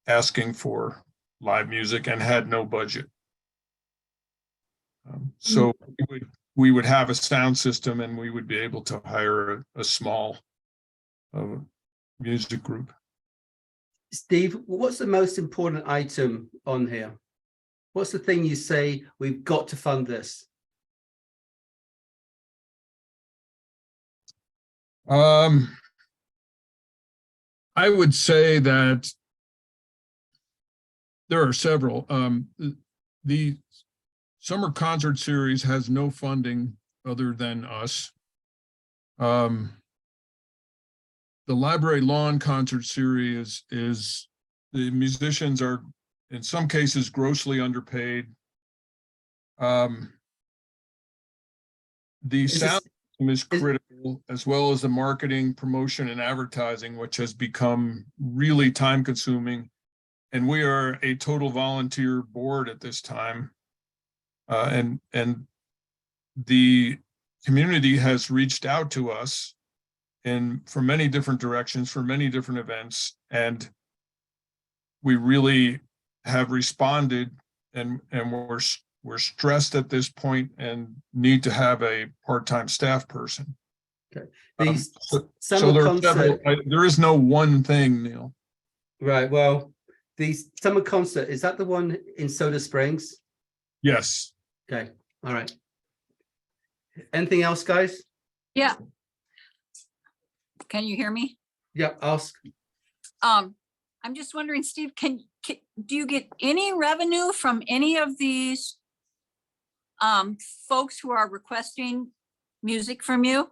asking for live music and had no budget. So we would have a sound system, and we would be able to hire a small music group. Steve, what's the most important item on here? What's the thing you say, we've got to fund this? I would say that there are several. The summer concert series has no funding other than us. The library lawn concert series is the musicians are in some cases grossly underpaid. The sound system is critical, as well as the marketing, promotion, and advertising, which has become really time consuming. And we are a total volunteer board at this time. And the community has reached out to us from many different directions, for many different events. And we really have responded, and we're stressed at this point and need to have a part-time staff person. Okay. There is no one thing, Neil. Right. Well, the summer concert, is that the one in Soda Springs? Yes. Okay. All right. Anything else, guys? Yeah. Can you hear me? Yeah, ask. I'm just wondering, Steve, do you get any revenue from any of these folks who are requesting music from you?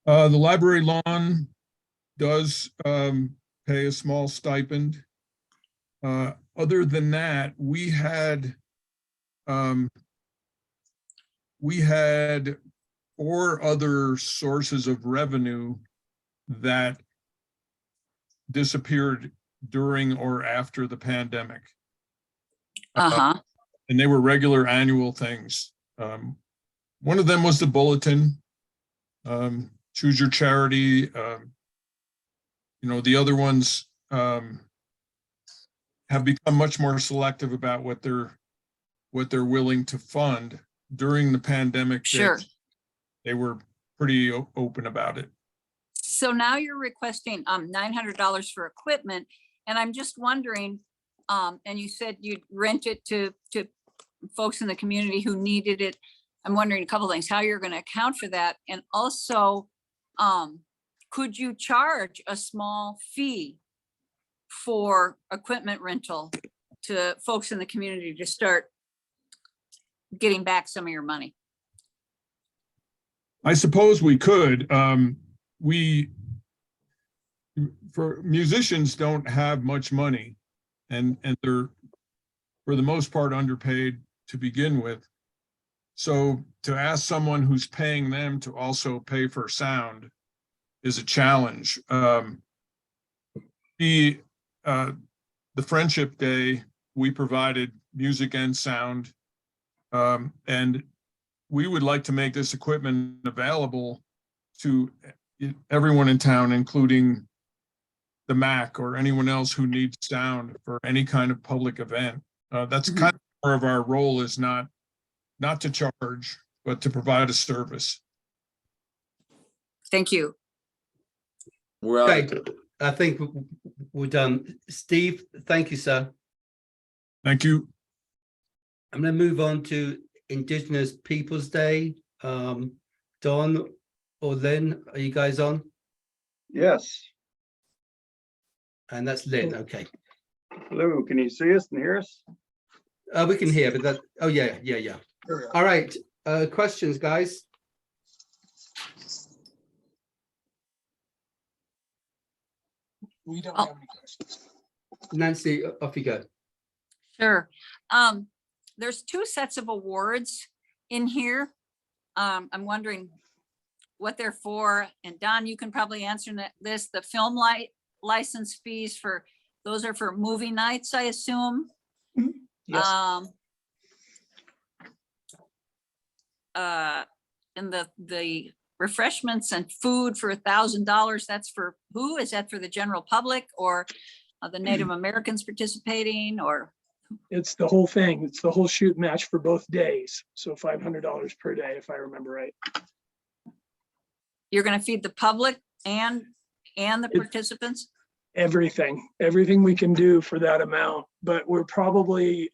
The library lawn does pay a small stipend. Other than that, we had 4 other sources of revenue that disappeared during or after the pandemic. And they were regular annual things. One of them was the bulletin, Choose Your Charity. The other ones have become much more selective about what they're willing to fund. During the pandemic, sure, they were pretty open about it. So now you're requesting $900 for equipment, and I'm just wondering, and you said you'd rent it to folks in the community who needed it. I'm wondering a couple things, how you're going to account for that, and also could you charge a small fee for equipment rental to folks in the community to start getting back some of your money? I suppose we could. For musicians don't have much money, and they're for the most part underpaid to begin with. So to ask someone who's paying them to also pay for sound is a challenge. The Friendship Day, we provided music and sound, and we would like to make this equipment available to everyone in town, including the MACH or anyone else who needs sound for any kind of public event. That's kind of part of our role, is not to charge, but to provide a service. Thank you. Well, Okay, I think we're done. Steve, thank you, sir. Thank you. I'm going to move on to Indigenous Peoples Day. Don or Lynn, are you guys on? Yes. And that's Lynn, okay. Hello, can you see us and hear us? We can hear, but that, oh yeah. All right, questions, guys? We don't have any questions. Nancy, off you go. Sure. There's two sets of awards in here. I'm wondering what they're for. And Don, you can probably answer this. The film license fees for, those are for movie nights, I assume. Yes. And the refreshments and food for $1,000, that's for who? Is that for the general public or the Native Americans participating, or? It's the whole thing. It's the whole shoot match for both days. So $500 per day, if I remember right. You're gonna feed the public and the participants? Everything we can do for that amount, but we're probably,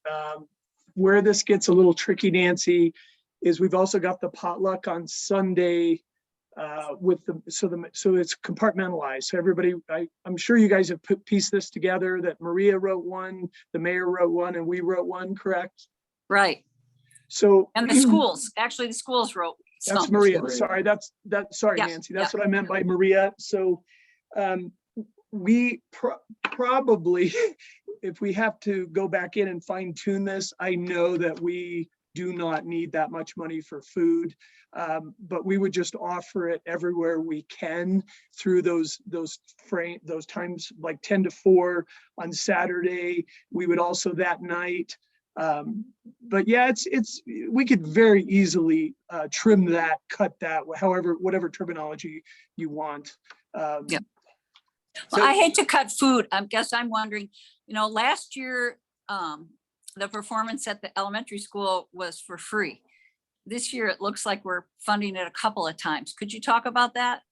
where this gets a little tricky, Nancy, is we've also got the potluck on Sunday with so it's compartmentalized. So everybody, I'm sure you guys have pieced this together, that Maria wrote one, the mayor wrote one, and we wrote one, correct? Right. So. And the schools, actually the schools wrote. That's some. Maria. Sorry, sorry, Yeah, Nancy. That's yeah. what I meant by Maria. So we probably, if we have to go back in and fine tune this, I know that we do not need that much money for food, but we would just offer it everywhere we can through those times, like 10 to 4 on Saturday. We would also that night. But yeah, we could very easily trim that, cut that, whatever terminology you want. Yeah. Well, I hate to cut food. I guess I'm wondering, last year, the performance at the elementary school was for free. This year, it looks like we're funding it a couple of times. Could you talk about that?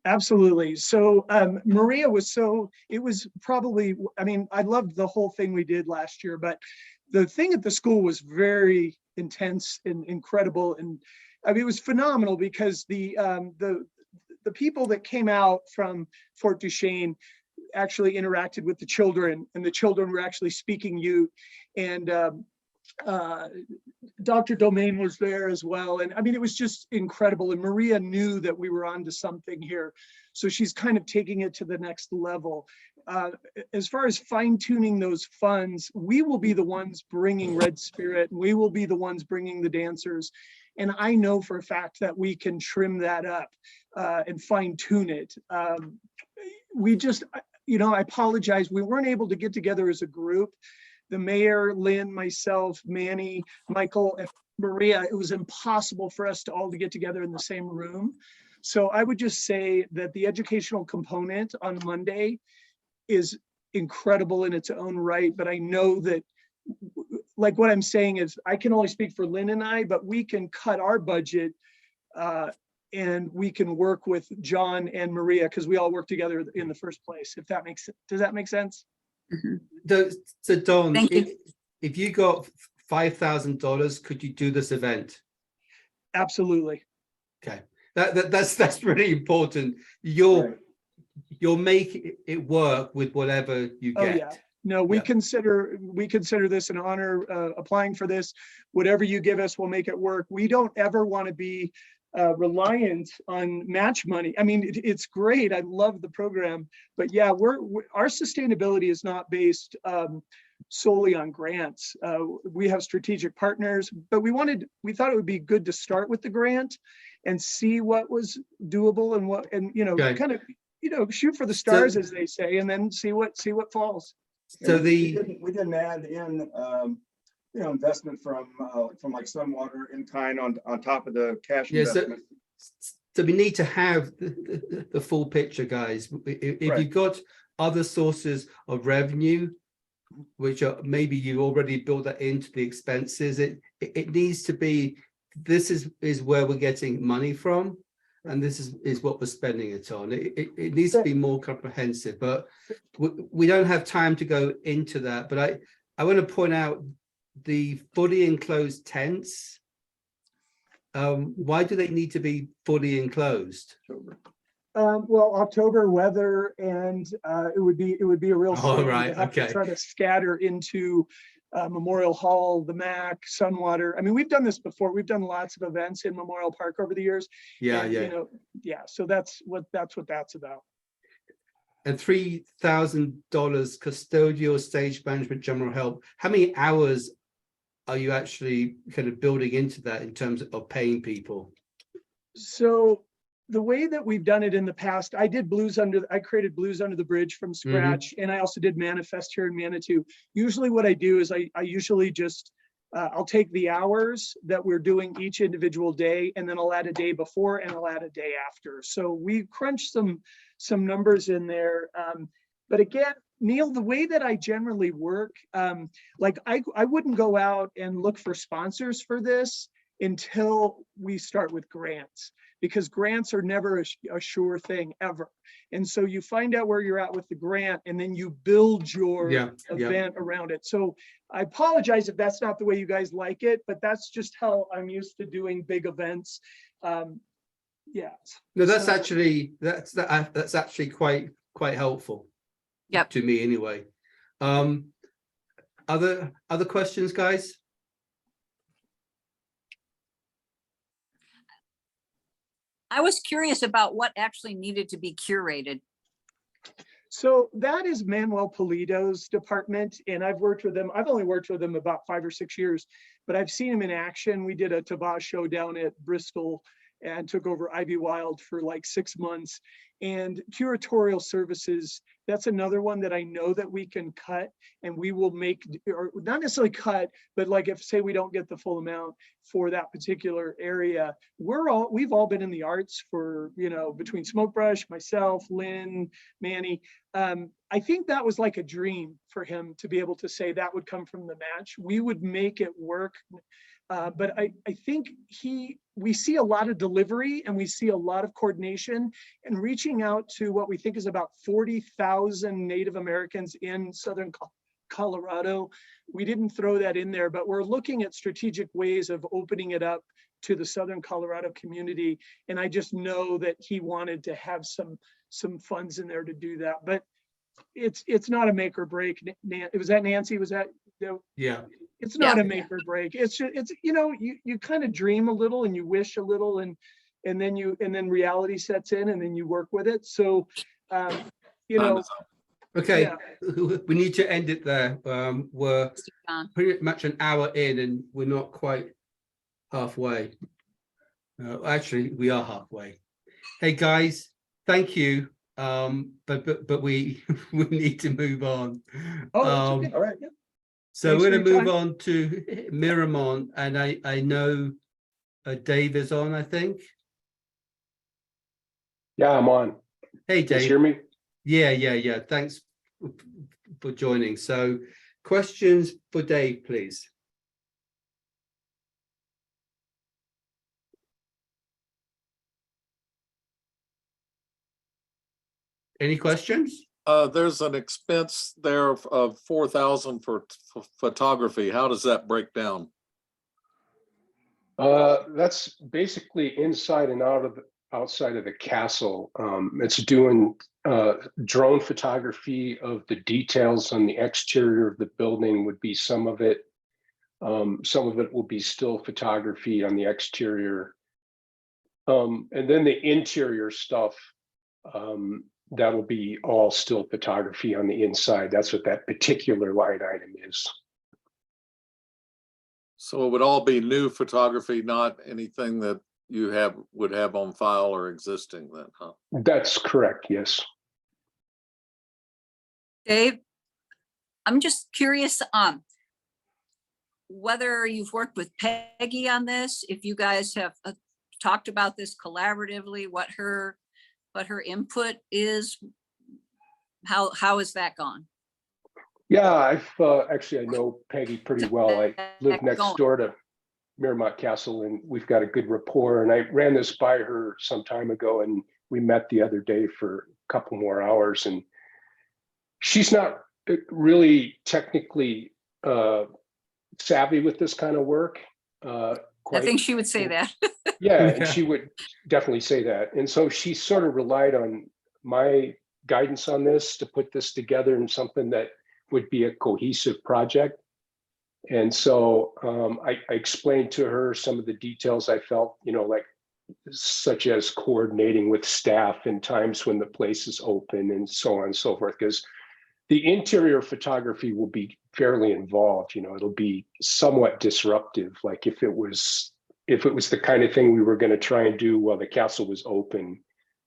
Absolutely. So Maria it was probably, I loved the whole thing we did last year, but the thing at the school was very intense and incredible. And it was phenomenal because the people that came out from Fort Duchesne actually interacted with the children, and the children were actually speaking Ute. And Dr. Domain was there as well. And it was just incredible. And Maria knew that we were onto something here. So she's kind of taking it to the next level. As far as fine tuning those funds, we will be the ones bringing Red Spirit. We will be the ones bringing the dancers. And I know for a fact that we can trim that up and fine tune it. We just, I apologize. We weren't able to get together as a group. The mayor, Lynn, myself, Manny, Michael, and Maria, it was impossible for us to all to get together in the same room. So I would just say that the educational component on Monday is incredible in its own right. But I know that, like what I'm saying is, I can only speak for Lynn and I, but we can cut our budget and we can work with John and Maria because we all work together in the first place. If that makes sense. Does that make sense? Mm-hmm. So Don, if you got $5,000, could you do this event? Absolutely. Okay, that's really important. You'll make it work with whatever you get. Oh, yeah. No, we consider this an honor applying for this. Whatever you give us, we'll make it work. We don't ever want to be reliant on match money. It's great. I love the program, but yeah, our sustainability is not based solely on grants. We have strategic partners, but we thought it would be good to start with the grant and see what was doable and kind of shoot for the stars, as they say, and then see what falls. So we didn't add in investment from like Sunwater in kind on top of the cash investment. So we need to have the full picture, guys. If you've got other sources of revenue, which are maybe you already built that into the expenses, it needs to be, this is where we're getting money from, and this is what we're spending it on. It needs to be more comprehensive, but we don't have time to go into that. But I want to point out the fully enclosed tents why do they need to be fully enclosed? Well, October weather, and it would be a real Oh, shame right, to have to okay. try to scatter into Memorial Hall, the MAC, Sunwater. I mean, we've done this before. We've done lots of events in Memorial Park over the years. Yeah, and, yeah. You know, yeah. So that's what that's about. And $3,000 custodial stage management general help. How many hours are you actually kind of building into that in terms of paying people? So the way that we've done it in the past, I created Blues Under the Bridge from scratch, and I also did Manifest here in Manitou. Usually what I do is I usually just, I'll take the hours that we're doing each individual day, and then I'll add a day before and I'll add a day after. So we crunched some numbers in there. But again, Neil, the way that I generally work, like I wouldn't go out and look for sponsors for this until we start with grants, because grants are never a sure thing ever. And so you find out where you're at with the grant, and then you build your event around it. So I apologize if that's not the way you guys like it, but that's just how I'm used to doing big events. Yeah. No, that's actually quite helpful. Yep. To me anyway. Other questions, guys? I was curious about what actually needed to be curated. So that is Manuel Polito's department, and I've worked with him. I've only worked with him about 5 or 6 years, but I've seen him in action. We did a Tabah show down at Bristol and took over Ivy Wild for like 6 months. And curatorial services, that's another one that I know that we can cut, and we will make, or not necessarily cut, but like if say we don't get the full amount for that particular area, we've all been in the arts for, you know, between Smokebrush, myself, Lynn, Manny. I think that was like a dream for him to be able to say that would come from the match. We would make it work. But I think we see a lot of delivery, and we see a lot of coordination and reaching out to what we think is about 40,000 Native Americans in Southern Colorado. We didn't throw that in there, but we're looking at strategic ways of opening it up to the Southern Colorado community. And I just know that he wanted to have some funds in there to do that, but it's not a make or break. Was that Nancy? Was that? Yeah. It's not a make or break. It's just, you know, you kind of dream a little and you wish a little, and then reality sets in, and then you work with it. So, you know. Okay, yeah. We need to end it there. We're pretty much an hour in, and we're not quite halfway. Actually, we are halfway. Hey guys, thank you. But we need to move on. Oh, okay. All right. Yeah. So Thanks we're going for to your move time. on to Miramont, and I know Dave is on, I think. Yeah, I'm on. Hey, Can you Dave. hear me? Yeah. Thanks for joining. So questions for Dave, please. Any questions? There's an expense there of 4,000 for photography. How does that break down? That's basically inside and outside of the castle. It's doing drone photography of the details on the exterior of the building would be some of it. Some of it will be still photography on the exterior. And then the interior stuff, that'll be all still photography on the inside. That's what that particular line item is. So it would all be new photography, not anything that you would have on file or existing then, huh? That's correct, yes. Dave, I'm just curious whether you've worked with Peggy on this, if you guys have talked about this collaboratively, what her input is, how has that gone? Yeah, I've actually, I know Peggy pretty well. I live next door to Miramont Castle, and we've got a good rapport. And I ran this by her some time ago, and we met the other day for a couple more hours. And she's not really technically savvy with this kind of work. I think she would say that. Yeah, and she would definitely say that. And so she sort of relied on my guidance on this to put this together in something that would be a cohesive project. And so I explained to her some of the details I felt, like such as coordinating with staff in times when the place is open and so on and so forth, because the interior photography will be fairly involved. It'll be somewhat disruptive. Like if it was the kind of thing we were going to try and do while the castle was open,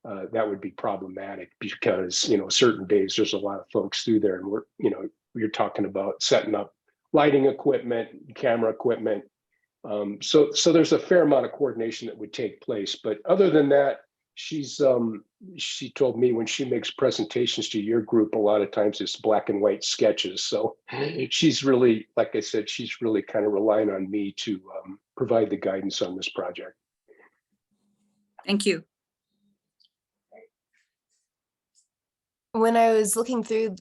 that would be problematic because, certain days there's a lot of folks through there, and you're talking about setting up lighting equipment, camera equipment. So there's a fair amount of coordination that would take place. But other than that, she told me when she makes presentations to your group, a lot of times it's black and white sketches. So she's really, like I said, she's really kind of relying on me to provide the guidance on this project. Thank you. When I was looking through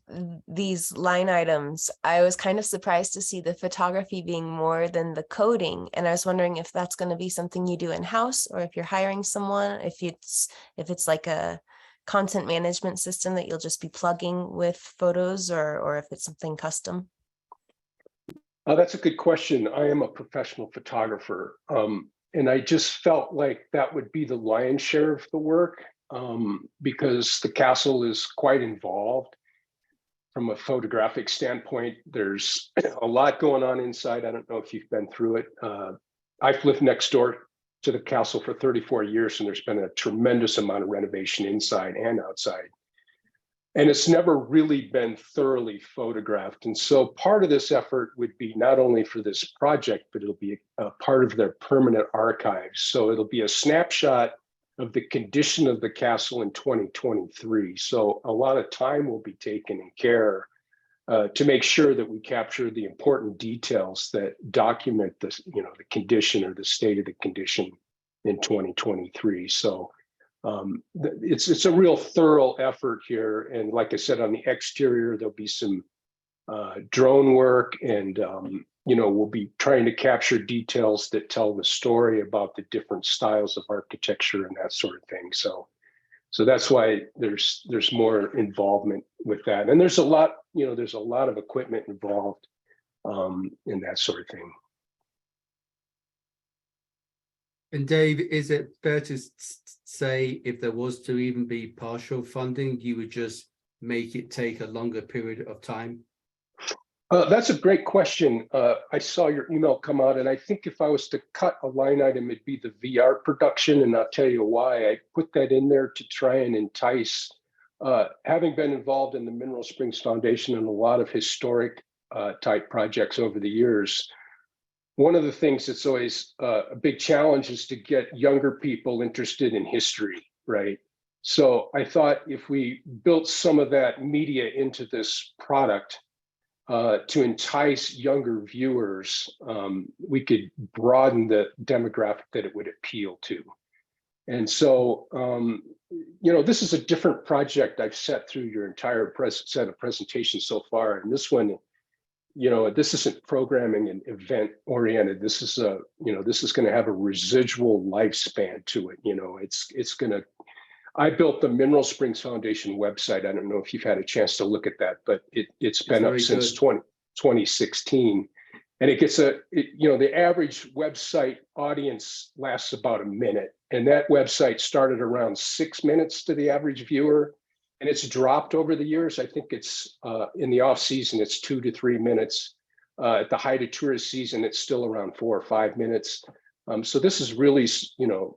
these line items, I was kind of surprised to see the photography being more than the coding. And I was wondering if that's going to be something you do in-house, or if you're hiring someone, if it's like a content management system that you'll just be plugging with photos, or if it's something custom. That's a good question. I am a professional photographer, and I just felt like that would be the lion's share of the work. Because the castle is quite involved from a photographic standpoint. There's a lot going on inside. I don't know if you've been through it. I've lived next door to the castle for 34 years, and there's been a tremendous amount of renovation inside and outside. And it's never really been thoroughly photographed. And so part of this effort would be not only for this project, but it'll be a part of their permanent archives. So it'll be a snapshot of the condition of the castle in 2023. So a lot of time will be taken and care to make sure that we capture the important details that document the condition or the state of the condition in 2023. So it's a real thorough effort here. And like I said, on the exterior, there'll be some drone work, and we'll be trying to capture details that tell the story about the different styles of architecture and that sort of thing. So that's why there's more involvement with that. And there's a lot of equipment involved in that sort of thing. And Dave, is it fair to say if there was to even be partial funding, you would just make it take a longer period of time? That's a great question. I saw your email come out, and I think if I was to cut a line item, it'd be the VR production, and I'll tell you why. I put that in there to try and entice, having been involved in the Mineral Springs Foundation and a lot of historic type projects over the years. One of the things that's always a big challenge is to get younger people interested in history, right? So I thought if we built some of that media into this product, to entice younger viewers, we could broaden the demographic that it would appeal to. And so, this is a different project I've set through your entire set of presentations so far. And this one, this isn't programming and event oriented. This is going to have a residual lifespan to it. It's going to. I built the Mineral Springs Foundation website. I don't know if you've had a chance to look at that, but it's been up since 2016. And it gets the average website audience lasts about a minute. And that website started around 6 minutes to the average viewer. And it's dropped over the years. I think it's in the off season, it's 2 to 3 minutes. At the height of tourist season, it's still around 4 or 5 minutes. So this is really,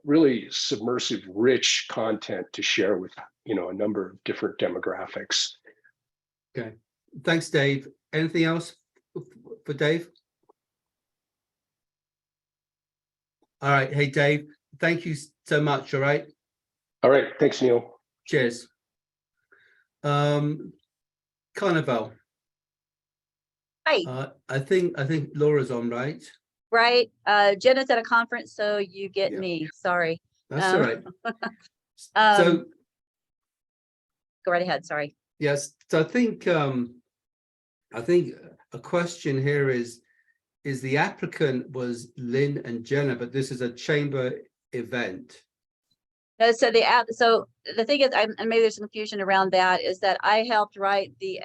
really submersive, rich content to share with, a number of different demographics. Okay, thanks, Dave. Anything else for Dave? All right, hey, Dave, thank you so much. All right. All right, thanks, Neil. Cheers. Carnival. Hi. I think Laura's on, right? Right. Jenna's at a conference, so you get me. Sorry. That's all right. So go right ahead. Sorry. Yes. So I think a question here is, is the applicant was Lynn and Jenna, but this is a chamber event. No, so so the thing is, and maybe there's some confusion around that, is that I helped write the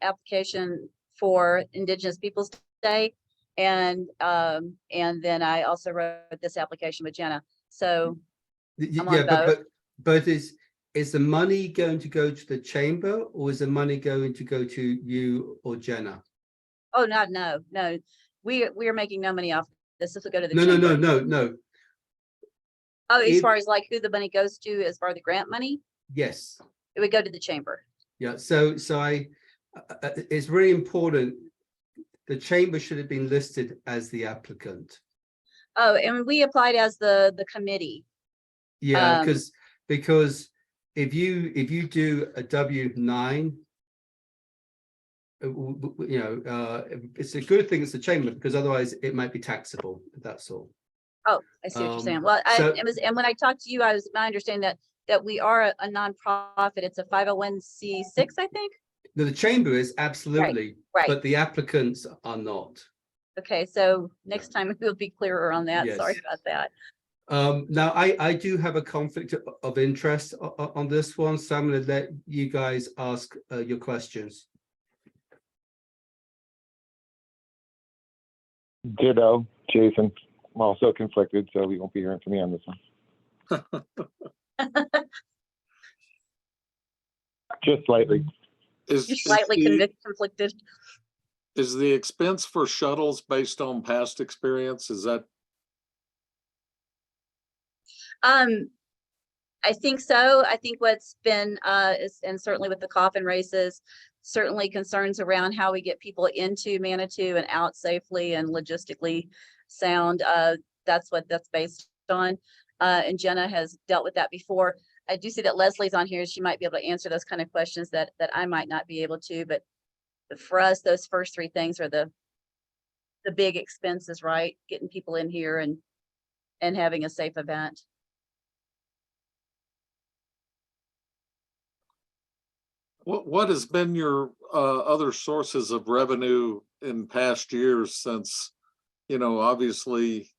application for Indigenous Peoples Day. And then I also wrote this application with Jenna. So I'm on Yeah, both. but is the money going to go to the chamber, or is the money going to go to you or Jenna? Oh, no. We are making no money off this. This will go to the No, chamber. no. Oh, as If- far as like who the money goes to, as far as the grant money, Yes. it would go to the chamber. Yeah. So it's really important. The chamber should have been listed as the applicant. Oh, and we applied as the committee. Yeah, because if you do a W-9, it's a good thing it's the chamber, because otherwise it might be taxable. That's all. Oh, I see what you're saying. Well, and when I talked to you, my understanding that we are a nonprofit. It's a 501c6, I think. No, the chamber is absolutely, right. but the applicants are not. Okay, so next time we'll be clearer on that. Yes. Sorry about that. Now, I do have a conflict of interest on this one, so I'm going to let you guys ask your questions. Ditto, Jason. I'm also conflicted, so we won't be hearing from me on this one. Just slightly. You're slightly conflicted. Is the expense for shuttles based on past experience? Is that? I think so. I think what's been and certainly with the coffin races, certainly concerns around how we get people into Manitou and out safely and logistically sound. That's what that's based on. And Jenna has dealt with that before. I do see that Leslie's on here. She might be able to answer those kind of questions that I might not be able to, but for us, those first three things are the big expenses, right? Getting people in here and having a safe event. What has been your other sources of revenue in past years, since, obviously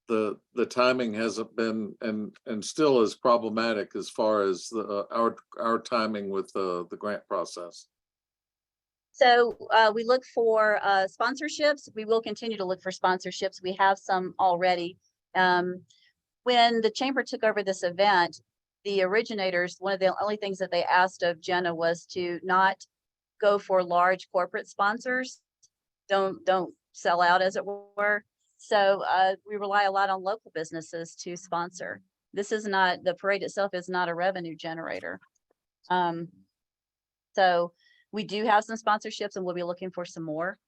the timing hasn't been and still is problematic as far as our timing with the grant process? So we look for sponsorships. We will continue to look for sponsorships. We have some already. When the chamber took over this event, the originators, one of the only things that they asked of Jenna was to not go for large corporate sponsors. Don't sell out, as it were. So we rely a lot on local businesses to sponsor. This is not, the parade itself is not a revenue generator. So we do have some sponsorships and we'll be looking for some more.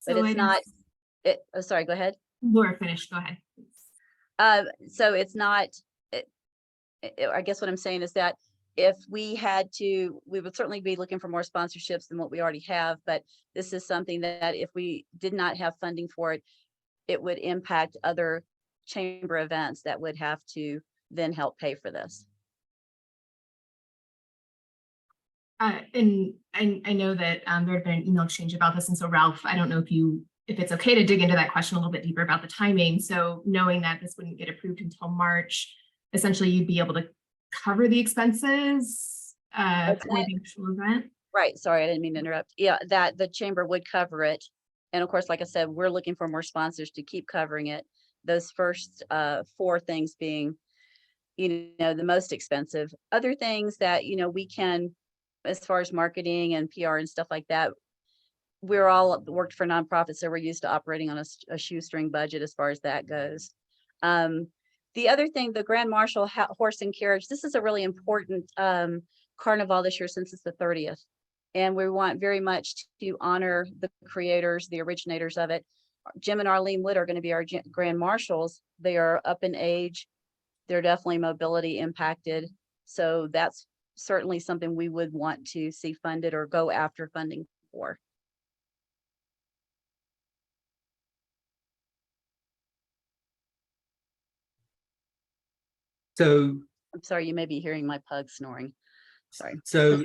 But it's not, oh, sorry, go ahead. Laura, finish, go ahead. So it's not, I guess what I'm saying is that if we had to, we would certainly be looking for more sponsorships than what we already have, but this is something that if we did not have funding for it, it would impact other chamber events that would have to then help pay for this. And I know that there had been an email exchange about this, and so Ralph, I don't know if it's okay to dig into that question a little bit deeper about the timing. So knowing that this wouldn't get approved until March, essentially you'd be able to cover the expenses for the actual event. Right. Sorry, I didn't mean to interrupt. Yeah, that the chamber would cover it. And of course, like I said, we're looking for more sponsors to keep covering it. Those first four things being, the most expensive. Other things that, we can, as far as marketing and PR and stuff like that, we're all worked for nonprofits, so we're used to operating on a shoestring budget as far as that goes. The other thing, the Grand Marshal Horse and Carriage, this is a really important carnival this year since it's the 30th. And we want very much to honor the creators, the originators of it. Jim and Arlene Wood are going to be our Grand Marshals. They are up in age. They're definitely mobility impacted. So that's certainly something we would want to see funded or go after funding for. So I'm sorry, you may be hearing my pug snoring. Sorry. So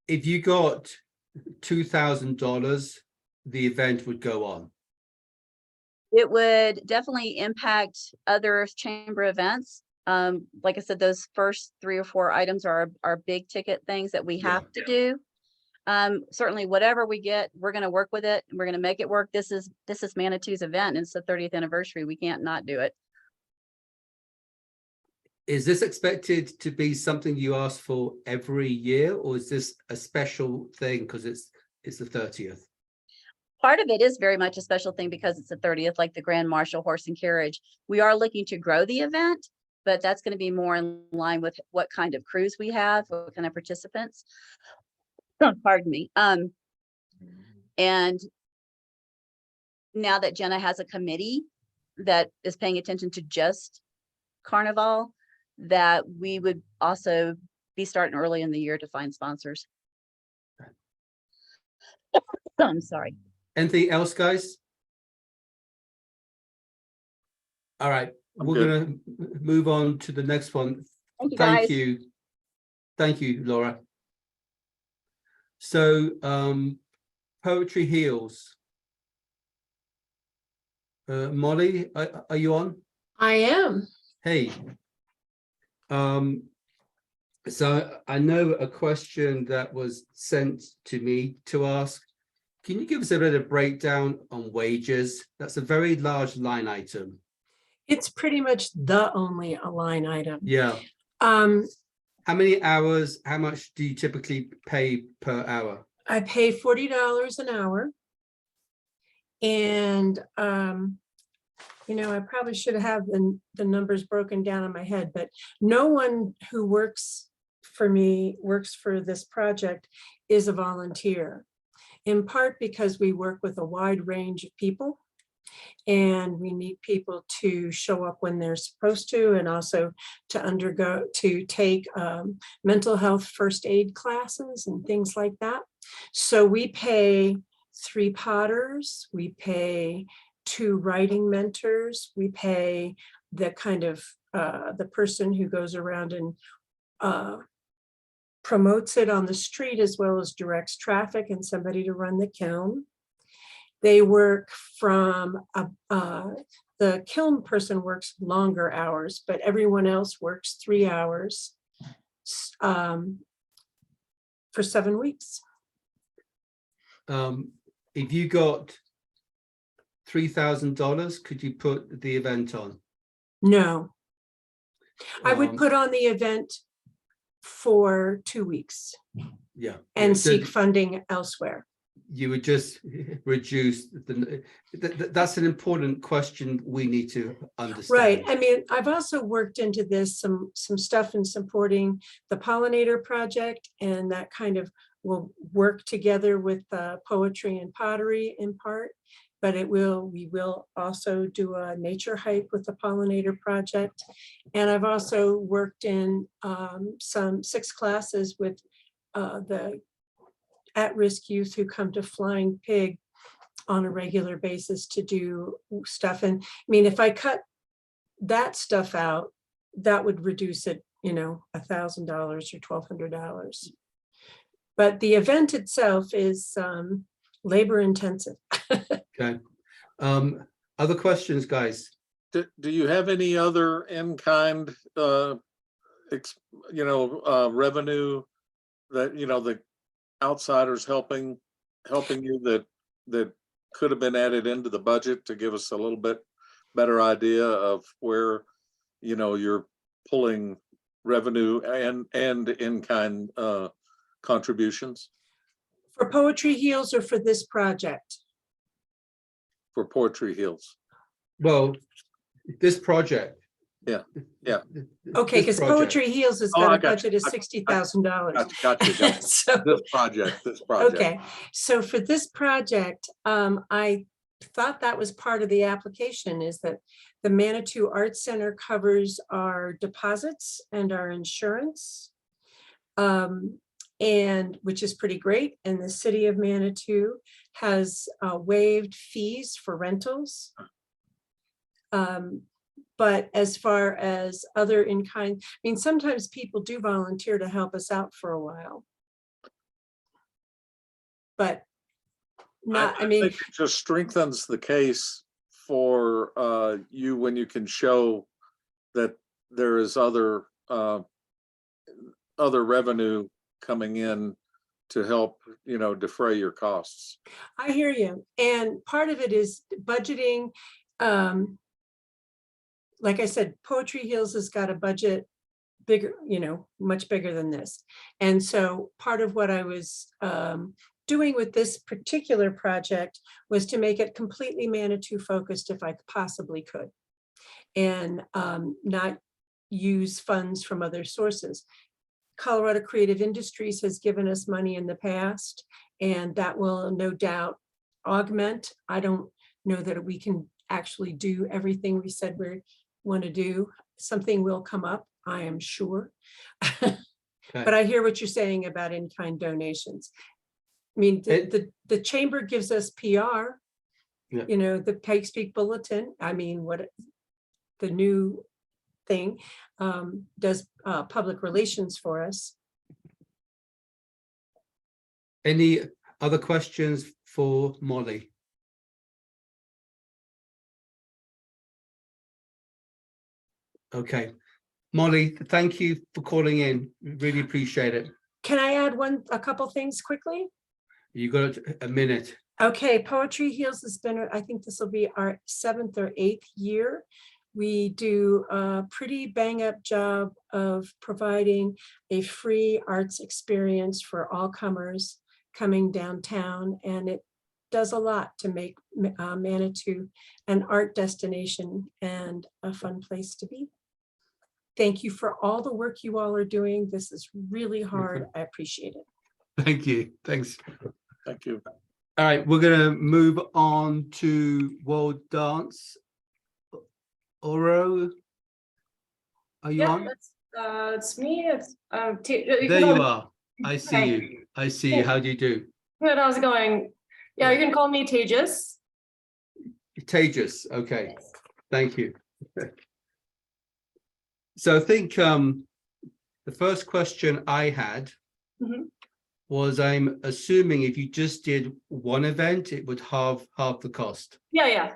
if you got $2,000, the event would go on? It would definitely impact other chamber events. Like I said, those first 3 or 4 items are big ticket things that we have to do. Certainly whatever we get, we're going to work with it. We're going to make it work. This is Manitou's event, and it's the 30th anniversary. We can't not do it. Is this expected to be something you ask for every year, or is this a special thing because it's the 30th? Part of it is very much a special thing because it's the 30th, like the Grand Marshal Horse and Carriage. We are looking to grow the event, but that's going to be more in line with what kind of crews we have, what kind of participants. Pardon me. And now that Jenna has a committee that is paying attention to just Carnival, that we would also be starting early in the year to find sponsors. I'm sorry. Anything else, guys? All right, we're going to move on to the next one. Thank you, guys. Thank you, Laura. So, Poetry Heals. Molly, are you on? I am. Hey. So I know a question that was sent to me to ask. Can you give us a bit of breakdown on wages? That's a very large line item. It's pretty much the only line item. Yeah. How many hours, how much do you typically pay per hour? I pay $40 an hour. And, you know, I probably should have the numbers broken down in my head, but no one who works for me, works for this project, is a volunteer. In part because we work with a wide range of people, and we need people to show up when they're supposed to, and also to take mental health first aid classes and things like that. So we pay 3 potters, we pay 2 writing mentors, we pay the kind of the person who goes around and promotes it on the street, as well as directs traffic, and somebody to run the kiln. They work from, the kiln person works longer hours, but everyone else works 3 hours for 7 weeks. If you got $3,000, could you put the event on? No. I would put on the event for 2 weeks. Yeah. And So seek funding elsewhere. you would just reduce that's an important question we need to understand. Right. I mean, I've also worked into this some stuff in supporting the pollinator project, and that kind of will work together with poetry and pottery in part. But we will also do a nature hike with the pollinator project. And I've also worked in some 6 classes with the at-risk youth who come to Flying Pig on a regular basis to do stuff. And I mean, if I cut that stuff out, that would reduce it, you know, $1,000 or $1,200. But the event itself is labor intensive. Okay. Other questions, guys? Do you have any other in-kind, revenue that, you know, the outsiders helping you that could have been added into the budget to give us a little bit better idea of where, you know, you're pulling revenue and in-kind contributions? For Poetry Heals or for this project? For Poetry Heals. Well, this project. Yeah. Okay, because Poetry Heals has got a budget of $60,000. Gotcha. So, This project. Okay, so for this project, I thought that was part of the application, is that the Manitou Arts Center covers our deposits and our insurance, and which is pretty great. And the city of Manitou has waived fees for rentals. But as far as other in-kind, I mean, sometimes people do volunteer to help us out for a while. but not, I mean, think it just strengthens the case for you when you can show that there is other revenue coming in to help, defray your costs. I hear you. And part of it is budgeting. Like I said, Poetry Hills has got a budget bigger, much bigger than this. And so part of what I was doing with this particular project was to make it completely Manitou focused if I possibly could, and not use funds from other sources. Colorado Creative Industries has given us money in the past, and that will no doubt augment. I don't know that we can actually do everything we said we want to do. Something will come up, I am sure. But I hear what you're saying about in-kind donations. I mean, the chamber gives us PR, the Pikes Peak Bulletin. I mean, what the new thing does public relations for us. Any other questions for Molly? Okay, Molly, thank you for calling in. Really appreciate it. Can I add a couple things quickly? You got a minute. Okay, Poetry Heals has been, I think this will be our 7th or 8th year. We do a pretty bang up job of providing a free arts experience for all comers coming downtown, and it does a lot to make Manitou an art destination and a fun place to be. Thank you for all the work you all are doing. This is really hard. I appreciate it. Thank you. Thanks. Thank you. All right, we're going to move on to World Dance. Oro, are you on? It's me. There you are. I see you. I see you. How do you do? Good. How's it going? Yeah, you can call me Tejas. Tejas. Okay. Thank you. So I think the first question I had was, I'm assuming if you just did one event, it would halve the cost. Yeah.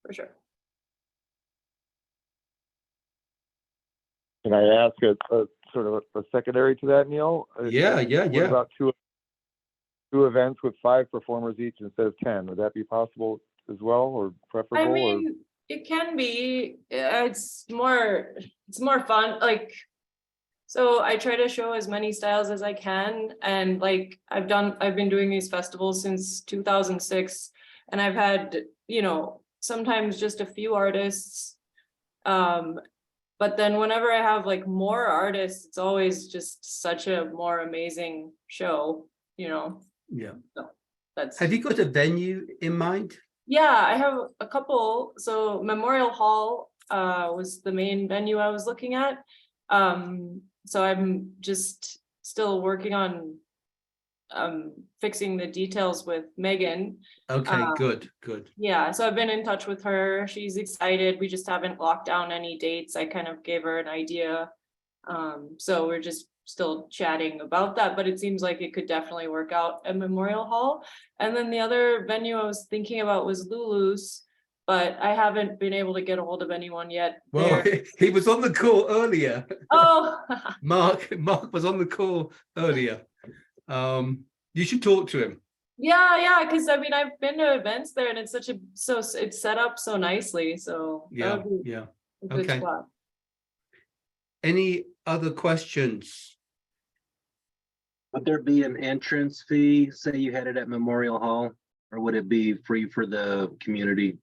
For sure. Can I ask a sort of a secondary to that, Neil? Yeah. What about two events with 5 performers each instead of 10? Would that be possible as well, or preferable? I mean, it can be. It's more fun. Like, so I try to show as many styles as I can, and like I've been doing these festivals since 2006, and I've had sometimes just a few artists, but then whenever I have like more artists, it's always just such a more amazing show, Yeah. So that's. Have you got a venue in mind? Yeah, I have a couple. So Memorial Hall was the main venue I was looking at. So I'm just still working on fixing the details with Megan. Okay, good. Yeah, so I've been in touch with her. She's excited. We just haven't locked down any dates. I kind of gave her an idea. So we're just still chatting about that, but it seems like it could definitely work out at Memorial Hall. And then the other venue I was thinking about was Lulu's, but I haven't been able to get a hold of anyone yet. Well, he was on the call earlier. Oh, Mark was on the call earlier. You should talk to him. yeah, because I mean I've been to events there, and it's it's set up so nicely. So Yeah. A good spot. Any other questions? Would there be an entrance fee, say you had it at Memorial Hall, or would it be free for the community to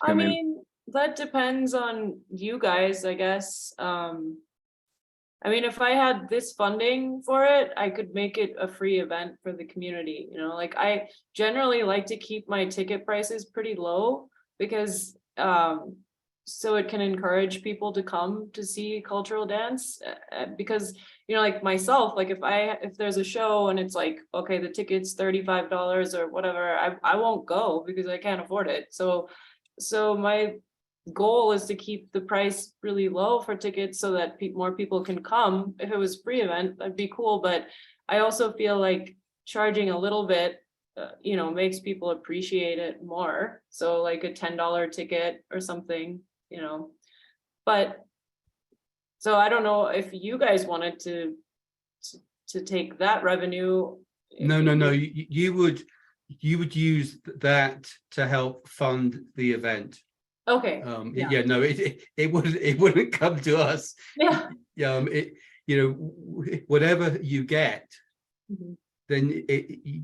come in? I mean, that depends on you guys, I guess. I mean, if I had this funding for it, I could make it a free event for the community. Like I generally like to keep my ticket prices pretty low because so it can encourage people to come to see cultural dance, because like myself, like if there's a show and it's like, okay, the ticket's $35 or whatever, I won't go because I can't afford it. So my goal is to keep the price really low for tickets so that more people can come. If it was free event, that'd be cool, but I also feel like charging a little bit, you know, makes people appreciate it more. So like a $10 ticket or something, you know, but so I don't know if you guys wanted to take that revenue. No, you would use that to help fund the event. Okay. Yeah, no, it wouldn't come to us. Yeah. Whatever you get, Mhm. then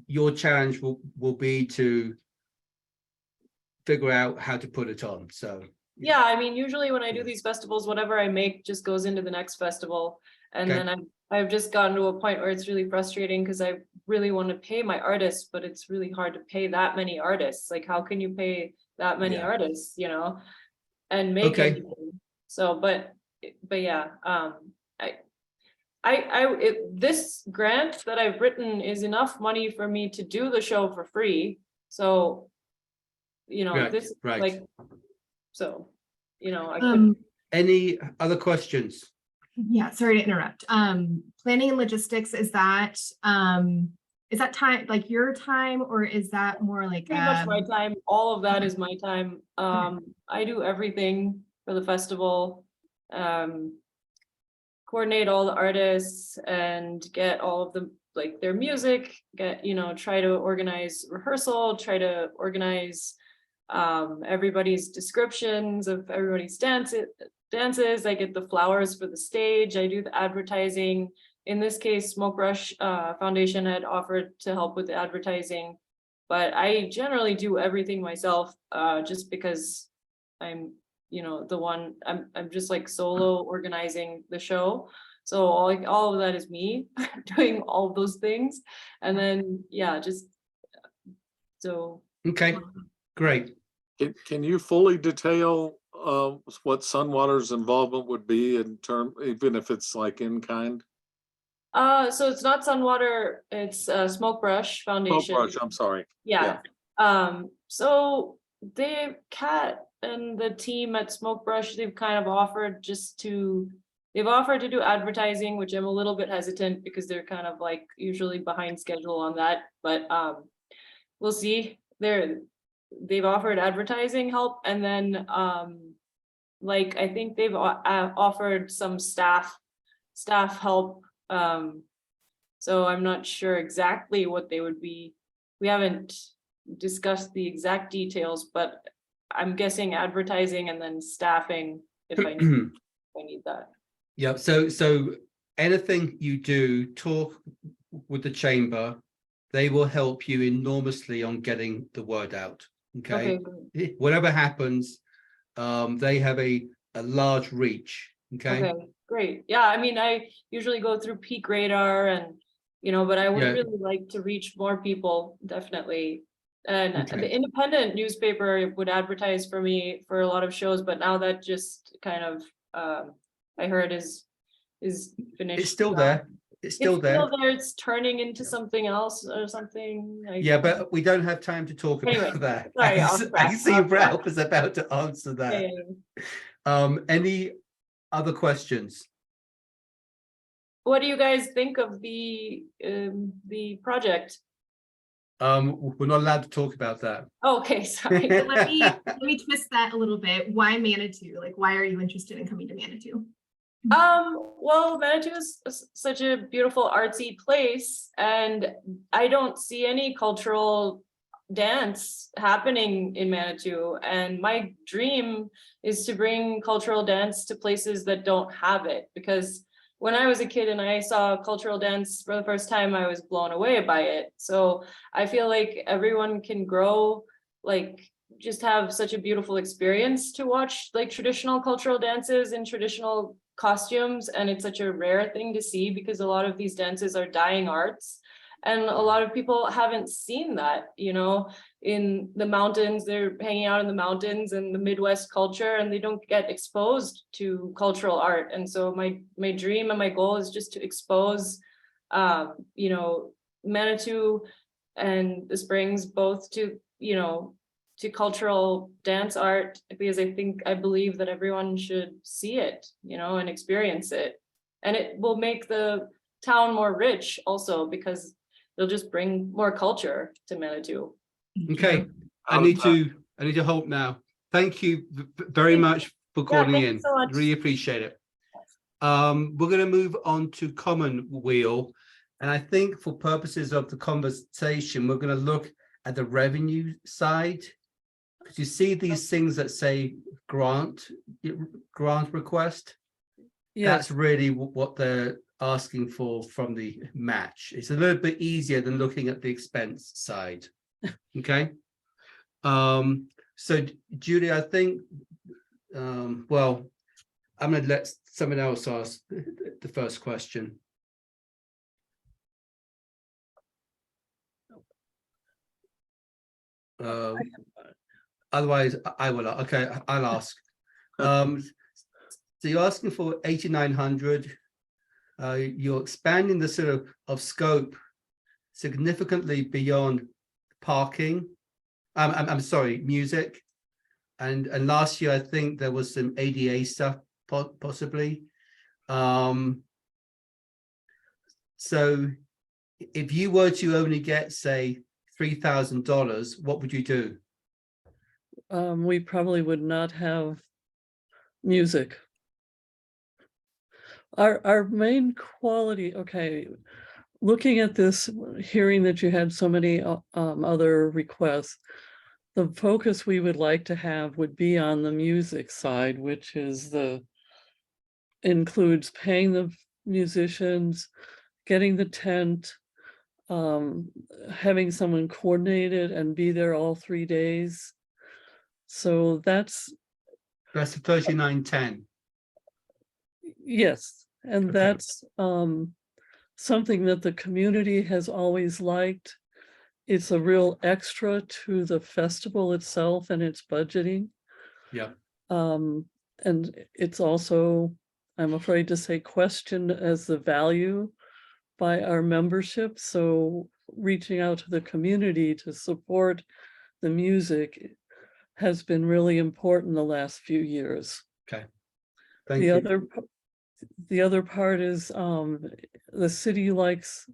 your challenge will be to figure out how to put it on. So Yeah, I mean, usually when I do these festivals, whatever I make just goes into the next festival. And Okay. then I've just gotten to a point where it's really frustrating because I really want to pay my artists, but it's really hard to pay that many artists. Like, how can you pay that many Yeah. artists, you know, and make Okay. anything? So, but yeah, this grant that I've written is enough money for me to do the show for free. So, you know, Right, this right. like, so, you know, I could. Any other questions? Yeah, sorry to interrupt. Planning and logistics, is that time, like your time, or is that more like Pretty much my time. All of that is my time. I do everything for the festival. Coordinate all the artists and get all of the like their music, try to organize rehearsal, try to organize everybody's descriptions of everybody's dances. I get the flowers for the stage. I do the advertising. In this case, Smoke Rush Foundation had offered to help with the advertising, but I generally do everything myself just because I'm, I'm just like solo organizing the show. So all of that is me doing all of those things. And then, yeah, just so. Okay, great. Can you fully detail what Sunwater's involvement would be in term, even if it's like in kind? So it's not Sunwater, it's Smoke Brush Foundation. Smoke Brush, I'm sorry. Yeah. So Kat and the team at Smoke Brush, they've kind of offered they've offered to do advertising, which I'm a little bit hesitant because they're kind of like usually behind schedule on that, but we'll see. They've offered advertising help, and then like I think they've offered some staff help. So I'm not sure exactly what they would be. We haven't discussed the exact details, but I'm guessing advertising and then staffing if I need that. Yeah, so anything you do, talk with the chamber. They will help you enormously on getting the word out. Okay. Whatever happens, they have a large reach. Okay. Great. Yeah, I mean, I usually go through Peak Radar and, but I would really like to reach more people, definitely. And the independent newspaper would advertise for me for a lot of shows, but now that just kind of, I heard is finished. It's still there. It's still there. It's turning into something else or something. Yeah, but we don't have time to talk about that. Sorry, I see Ralph is about to answer that. Yeah. Any other questions? What do you guys think of the project? We're not allowed to talk about that. Okay, sorry. Let me twist that a little bit. Why Manitou? Like, why are you interested in coming to Manitou? Well, Manitou is such a beautiful artsy place, and I don't see any cultural dance happening in Manitou, and my dream is to bring cultural dance to places that don't have it, because when I was a kid and I saw cultural dance for the first time, I was blown away by it. So I feel like everyone can grow, like just have such a beautiful experience to watch like traditional cultural dances in traditional costumes, and it's such a rare thing to see because a lot of these dances are dying arts, and a lot of people haven't seen that, in the mountains. They're hanging out in the mountains and the Midwest culture, and they don't get exposed to cultural art. And so my dream and my goal is just to expose Manitou and the Springs both to to cultural dance art, because I believe that everyone should see it, and experience it. And it will make the town more rich also, because it'll just bring more culture to Manitou. Okay, I need to hope now. Thank you very much for calling thank you in. so much. Really appreciate it. We're going to move on to Commonweal. And I think for purposes of the conversation, we're going to look at the revenue side. Because you see these things that say grant request. That's really what they're asking for from the match. It's a little bit easier than looking at the expense side. Okay. So Julie, I think, well, I'm going to let someone else ask the first question. Otherwise, I will. Okay, I'll ask. So you're asking for 8,900. You're expanding the sort of scope significantly beyond parking. I'm sorry, music. And last year, I think there was some ADA stuff possibly. So if you were to only get, say, $3,000, what would you do? We probably would not have music. Our main quality, okay, looking at this, hearing that you had so many other requests, the focus we would like to have would be on the music side, which is includes paying the musicians, getting the tent, having someone coordinate it and be there all 3 days. So that's the 3910. Yes, and that's something that the community has always liked. It's a real extra to the festival itself and its budgeting. Yeah. And it's also, I'm afraid to say, questioned as the value by our membership. So reaching out to the community to support the music has been really important the last few years. Okay. Thank you. The other part is the city likes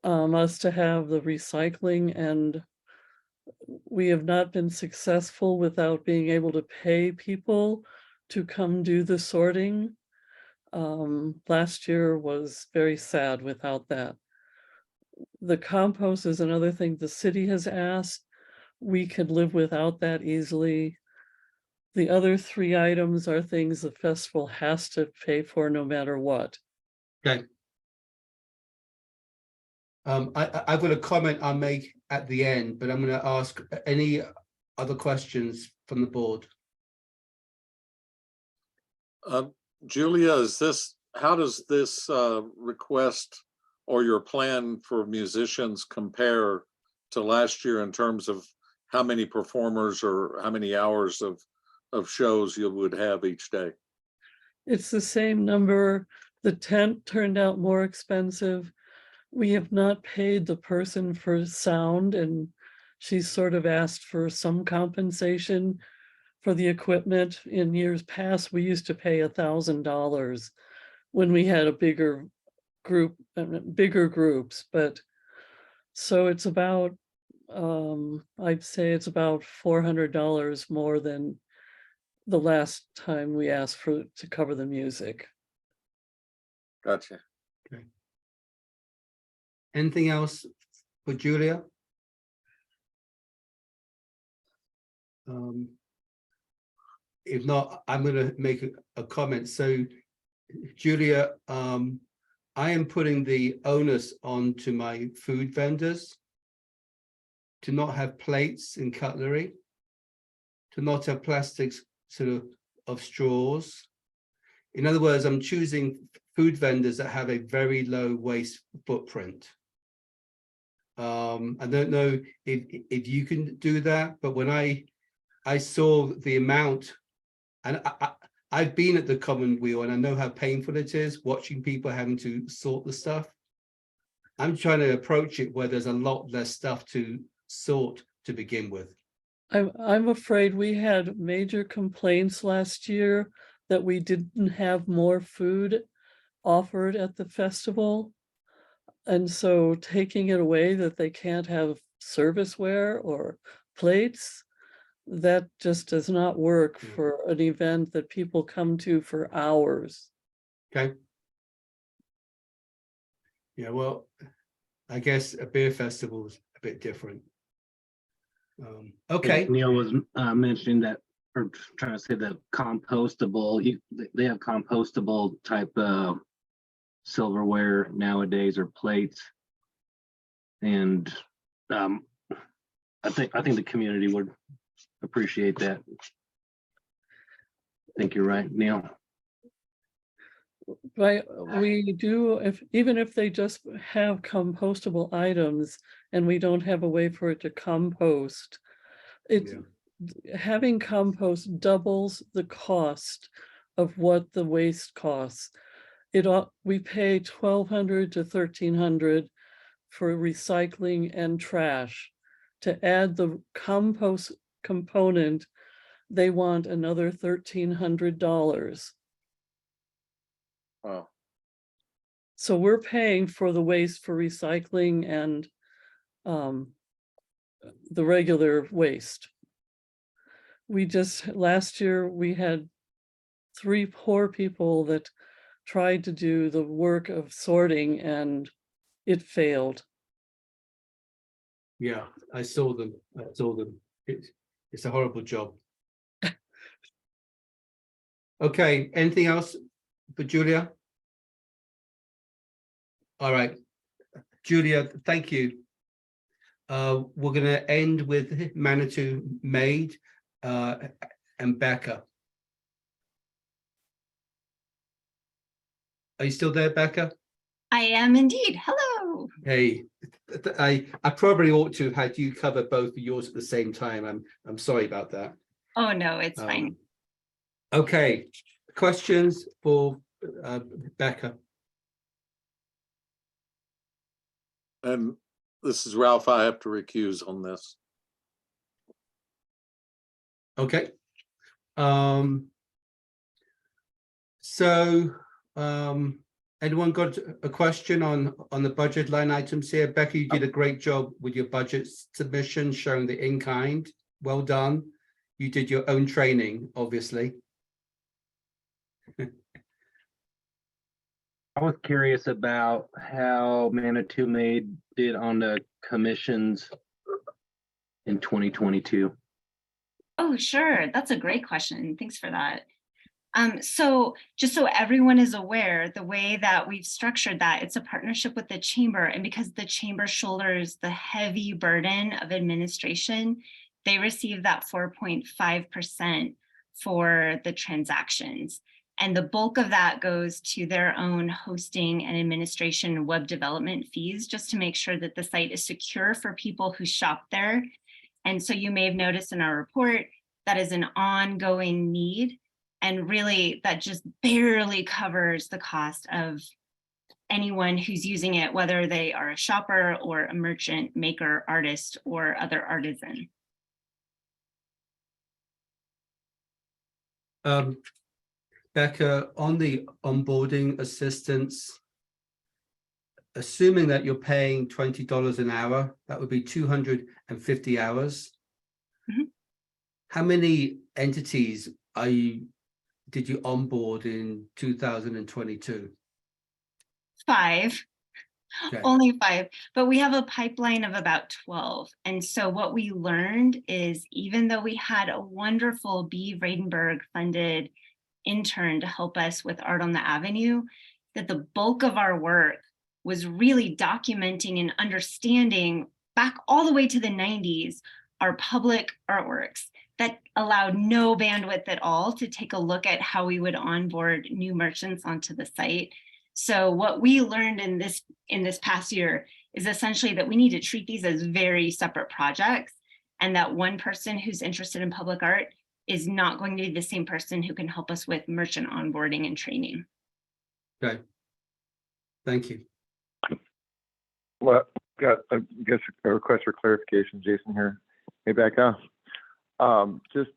us to have the recycling, and we have not been successful without being able to pay people to come do the sorting. Last year was very sad without that. The compost is another thing the city has asked. We could live without that easily. The other 3 items are things the festival has to pay for no matter what. Okay. I've got a comment I'll make at the end, but I'm going to ask any other questions from the board. Julia, how does this request or your plan for musicians compare to last year in terms of how many performers or how many hours of shows you would have each day? It's the same number. The tent turned out more expensive. We have not paid the person for sound, and she's sort of asked for some compensation for the equipment. In years past, we used to pay $1,000 when we had a bigger groups, but so it's about, I'd say it's about $400 more than the last time we asked to cover the music. Gotcha. Okay. Anything else for Julia? If not, I'm going to make a comment. So, Julia, I am putting the onus onto my food vendors to not have plates and cutlery, to not have plastics of straws. In other words, I'm choosing food vendors that have a very low waste footprint. I don't know if you can do that, but when I saw the amount, and I've been at the Commonweal and I know how painful it is watching people having to sort the stuff. I'm trying to approach it where there's a lot less stuff to sort to begin with. I'm afraid we had major complaints last year that we didn't have more food offered at the festival. And so taking it away that they can't have serviceware or plates, that just does not work for an event that people come to for hours. Okay. Yeah, well, I guess a beer festival is a bit different. Okay. Neil was mentioning that, or trying to say that compostable, they have compostable type silverware nowadays, or plates. And I think the community would appreciate that. I think you're right, Neil. Right, we do, even if they just have compostable items and we don't have a way for it to compost, having compost doubles the cost of what the waste costs. We pay $1,200 to $1,300 for recycling and trash. To add the compost component, they want another $1,300. Wow. So we're paying for the waste for recycling and the regular waste. Last year, we had 3 poor people that tried to do the work of sorting and it failed. Yeah, I saw them. It's a horrible job. Okay, anything else for Julia? All right, Julia, thank you. We're going to end with Manitou Maid and Becca. Are you still there, Becca? I am indeed. Hello. Hey, I probably ought to have had you cover both of yours at the same time. I'm sorry about that. Oh, no, it's fine. Okay, questions for Becca? And this is Ralph, I have to recuse on this. Okay. So anyone got a question on the budget line items here? Becca, you did a great job with your budget submission, showing the in-kind. Well done. You did your own training, obviously. I was curious about how Manitou Maid did on the commissions in 2022. Oh, sure. That's a great question. Thanks for that. So just so everyone is aware, the way that we've structured that, it's a partnership with the chamber, and because the chamber shoulders the heavy burden of administration, they receive that 4.5% for the transactions. And the bulk of that goes to their own hosting and administration and web development fees, just to make sure that the site is secure for people who shop there. And so you may have noticed in our report, that is an ongoing need. And really that just barely covers the cost of anyone who's using it, whether they are a shopper or a merchant, maker, artist, or other artisan. Becca, on the onboarding assistance, assuming that you're paying $20 an hour, that would be 250 hours. Mm-hmm. How many entities did you onboard in 2022? 5. Okay. Only 5, but we have a pipeline of about 12. And so what we learned is, even though we had a wonderful B. Vredenberg funded intern to help us with Art on the Avenue, that the bulk of our work was really documenting and understanding back all the way to the 90s, our public artworks that allowed no bandwidth at all to take a look at how we would onboard new merchants onto the site. So what we learned in this past year is essentially that we need to treat these as very separate projects, and that one person who's interested in public art is not going to be the same person who can help us with merchant onboarding and training. Okay. Thank you. Well, got, I guess, a request for clarification, Jason here. Hey, Becca. Just,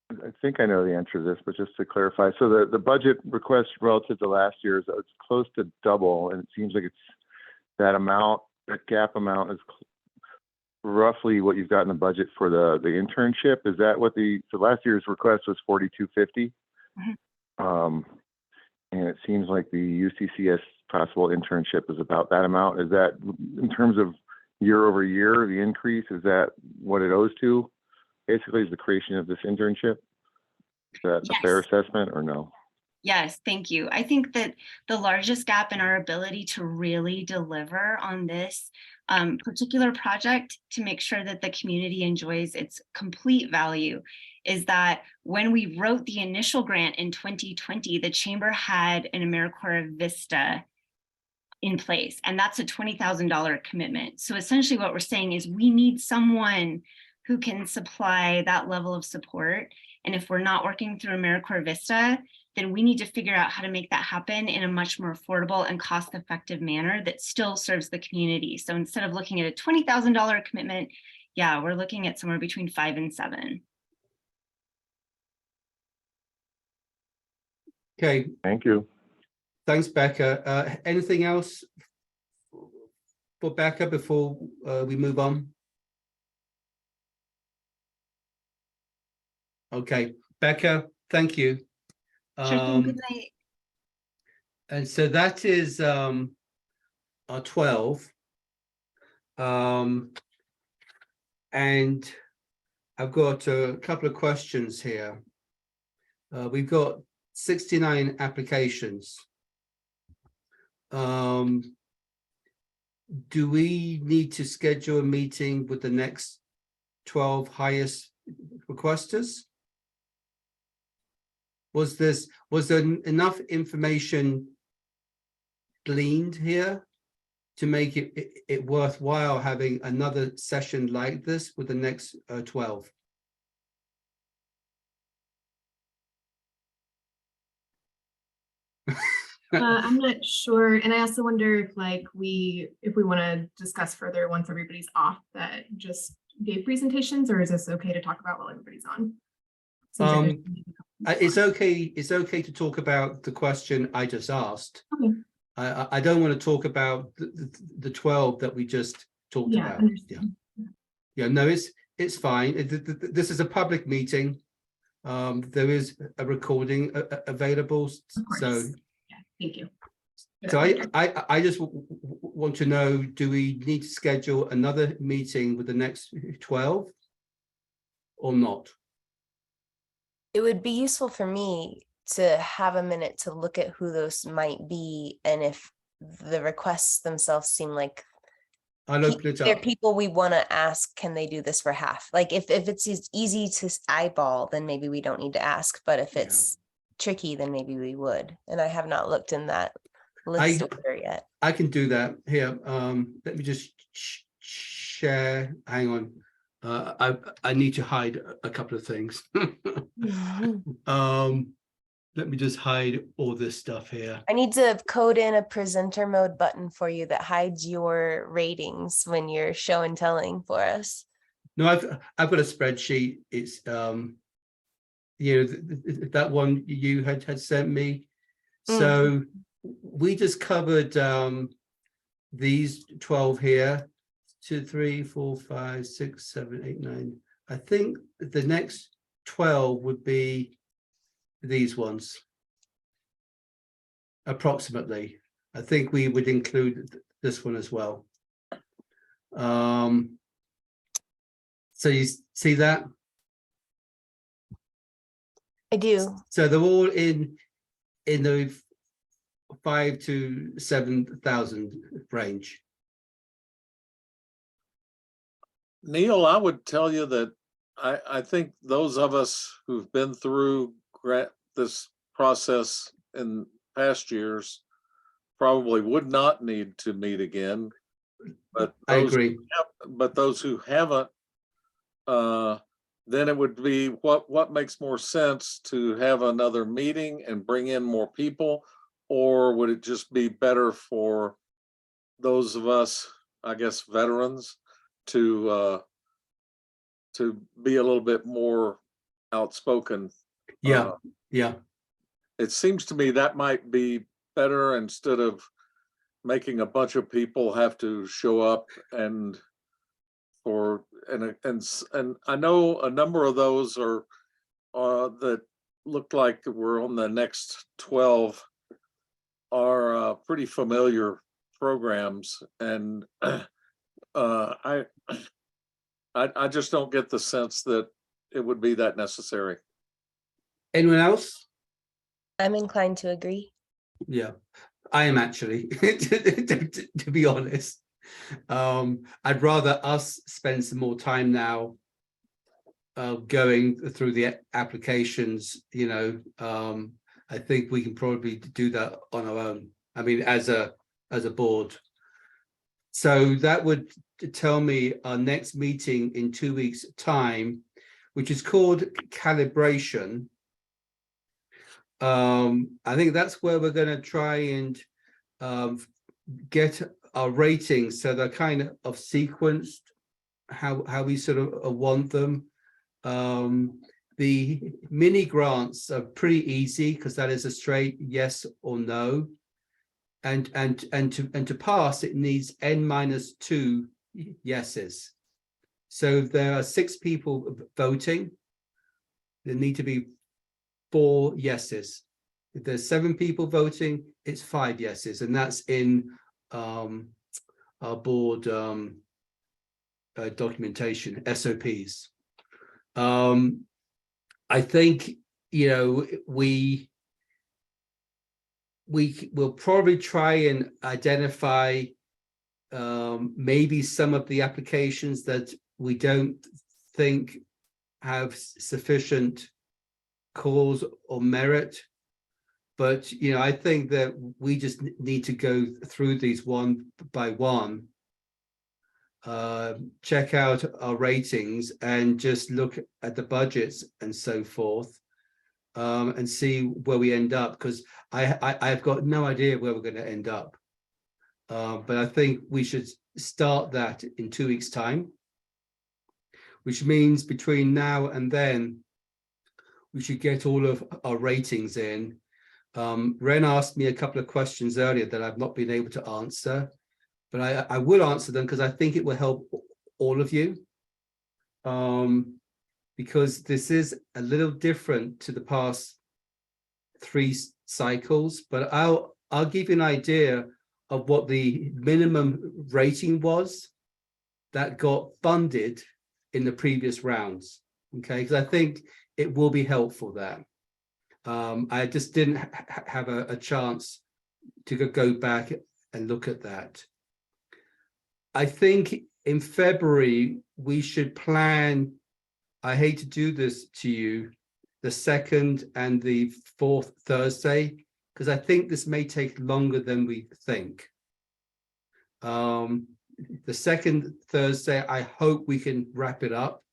I think I know the answer to this, but just to clarify, so the budget request relative to last year is it's close to double, and it seems like it's that amount, that gap amount is roughly what you've got in the budget for the internship? Is that what so last year's request was 4,250? And it seems like the UCCS possible internship is about that amount. Is that, in terms of year over year, the increase, is that what it owes to? Basically, is the creation of this internship? Is that a fair assessment or no? Yes, thank you. I think that the largest gap in our ability to really deliver on this particular project to make sure that the community enjoys its complete value is that when we wrote the initial grant in 2020, the chamber had an AmeriCorps Vista in place, and that's a $20,000 commitment. So essentially what we're saying is we need someone who can supply that level of support. And if we're not working through AmeriCorps Vista, then we need to figure out how to make that happen in a much more affordable and cost-effective manner that still serves the community. So instead of looking at a $20,000 commitment, yeah, we're looking at somewhere between 5 and 7. Okay. Thank you. Thanks, Becca. Anything else for Becca before we move on? Okay, Becca, thank you. Sure thing, good night. And so that is our 12. And I've got a couple of questions here. We've got 69 applications. Do we need to schedule a meeting with the next 12 highest requesters? Was there enough information gleaned here to make it worthwhile having another session like this with the next 12? I'm not sure, and I also wonder if if we want to discuss further once everybody's off that just gave presentations, or is this okay to talk about while everybody's on? It's okay to talk about the question I just asked. Okay. I don't want to talk about the 12 that we just talked about. Yeah, no, it's fine. This is a public meeting. There is a recording available, so thank you. So I just want to know, do we need to schedule another meeting with the next 12 or not? It would be useful for me to have a minute to look at who those might be, and if the requests themselves seem like I'll open it they're up. people we want to ask, can they do this for half? Like if it's easy to eyeball, then maybe we don't need to ask, but if it's tricky, then maybe we would. And I have not looked in that list order yet. I can do that here. Let me just share. Hang on. I need to hide a couple of things. Let me just hide all this stuff here. I need to code in a presenter mode button for you that hides your ratings when you're show and telling for us. No, I've got a spreadsheet. It's that one you had sent me. So we just covered these 12 here. 2, 3, 4, 5, 6, 7, 8, 9. I think the next 12 would be these ones. Approximately. I think we would include this one as well. So you see that? I do. So they're all in the 5,000 to 7,000 range. Neil, I would tell you that I think those of us who've been through this process in past years probably would not need to meet again. But I agree. But those who haven't, then it would be what makes more sense, to have another meeting and bring in more people, or would it just be better for those of us, I guess, veterans, to be a little bit more outspoken? Yeah. It seems to me that might be better, instead of making a bunch of people have to show up and and I know a number of those are that look like we're on the next 12 are pretty familiar programs, and I just don't get the sense that it would be that necessary. Anyone else? I'm inclined to agree. Yeah, I am actually, to be honest. I'd rather us spend some more time now going through the applications, you know. I think we can probably do that on our own. I mean, as a board. So that would tell me our next meeting in 2 weeks' time, which is called calibration. I think that's where we're going to try and get our ratings so they're kind of sequenced how we sort of want them. The mini grants are pretty easy because that is a straight yes or no, and to pass it needs n-2 yeses. So if there are 6 people voting, there need to be 4 yeses. If there's 7 people voting, it's 5 yeses, and that's in our board documentation, SOPs. I think, you know, we will probably try and identify maybe some of the applications that we don't think have sufficient cause or merit. But, you know, I think that we just need to go through these one by one, check out our ratings and just look at the budgets and so forth, and see where we end up, because I've got no idea where we're going to end up. But I think we should start that in 2 weeks' time, which means between now and then, we should get all of our ratings in. Ren asked me a couple of questions earlier that I've not been able to answer, but I will answer them because I think it will help all of you. Because this is a little different to the past 3 cycles, but I'll give you an idea of what the minimum rating was that got funded in the previous rounds. Okay, because I think it will be helpful there. I just didn't have a chance to go back and look at that. I think in February, we should plan, I hate to do this to you, the 2nd and the 4th Thursday, because I think this may take longer than we think. The 2nd Thursday, I hope we can wrap it up.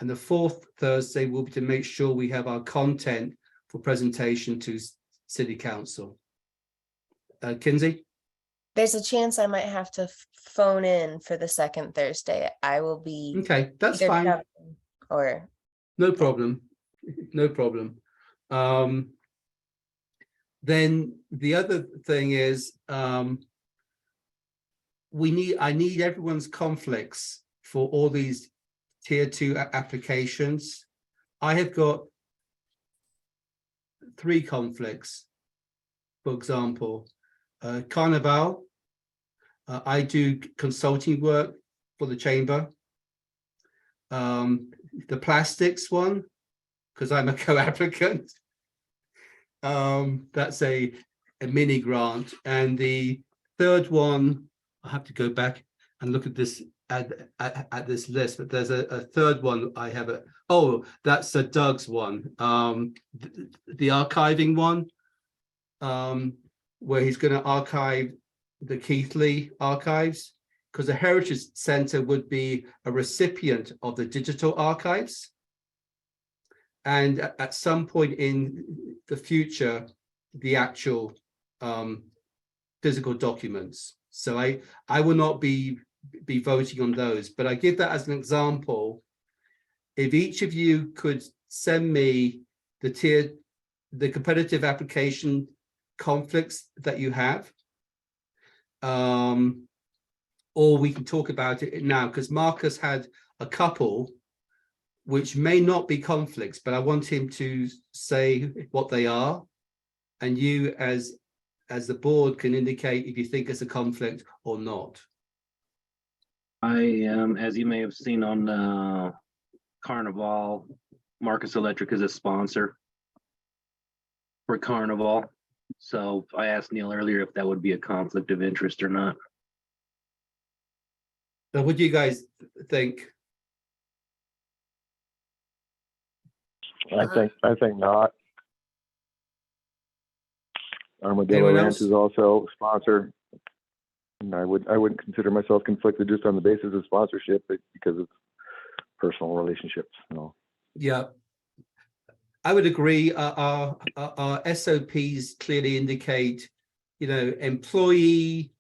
And the 4th Thursday will be to make sure we have our content for presentation to City Council. Kinsey? There's a chance I might have to phone in for the 2nd Thursday. I will be. Okay, that's either fine. traveling or. No problem. No problem. Then the other thing is, I need everyone's conflicts for all these tier 2 applications. I have got 3 conflicts. For example, Carnival, I do consulting work for the chamber. The plastics one, because I'm a co-applicant, that's a mini grant. And the third one, I have to go back and look at this at this list, but there's a third one I have. That's Doug's one, the archiving one, where he's going to archive the Keithley archives, because the Heritage Centre would be a recipient of the digital archives. And at some point in the future, the actual physical documents. So I will not be voting on those, but I give that as an example. If each of you could send me the competitive application conflicts that you have, or we can talk about it now, because Marcus had a couple which may not be conflicts, but I want him to say what they are. And you as the board can indicate if you think it's a conflict or not. I am, as you may have seen on Carnival, Marcus Electric is a sponsor for Carnival. So I asked Neil earlier if that would be a conflict of interest or not. So what do you guys think? I think not. Armadillo Anyone Ranch else? is also a sponsor. And I wouldn't consider myself conflicted just on the basis of sponsorship, but because of personal relationships. No. Yeah, I would agree. Our SOPs clearly indicate, employee,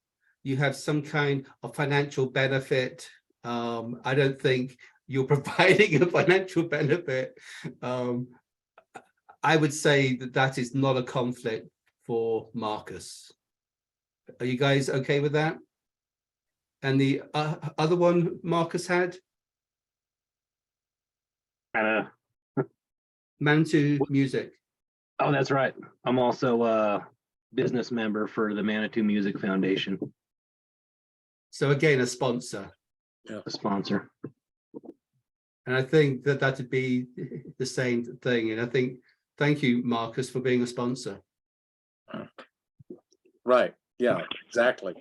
you have some kind of financial benefit. I don't think you're providing a financial benefit. I would say that is not a conflict for Marcus. Are you guys okay with that? And the other one Marcus had? Manitou Music. Oh, that's right. I'm also a business member for the Manitou Music Foundation. So again, a sponsor. Yeah. A sponsor. And I think that would be the same thing. And I think, thank you, Marcus, for being a sponsor. Right. Yeah, exactly.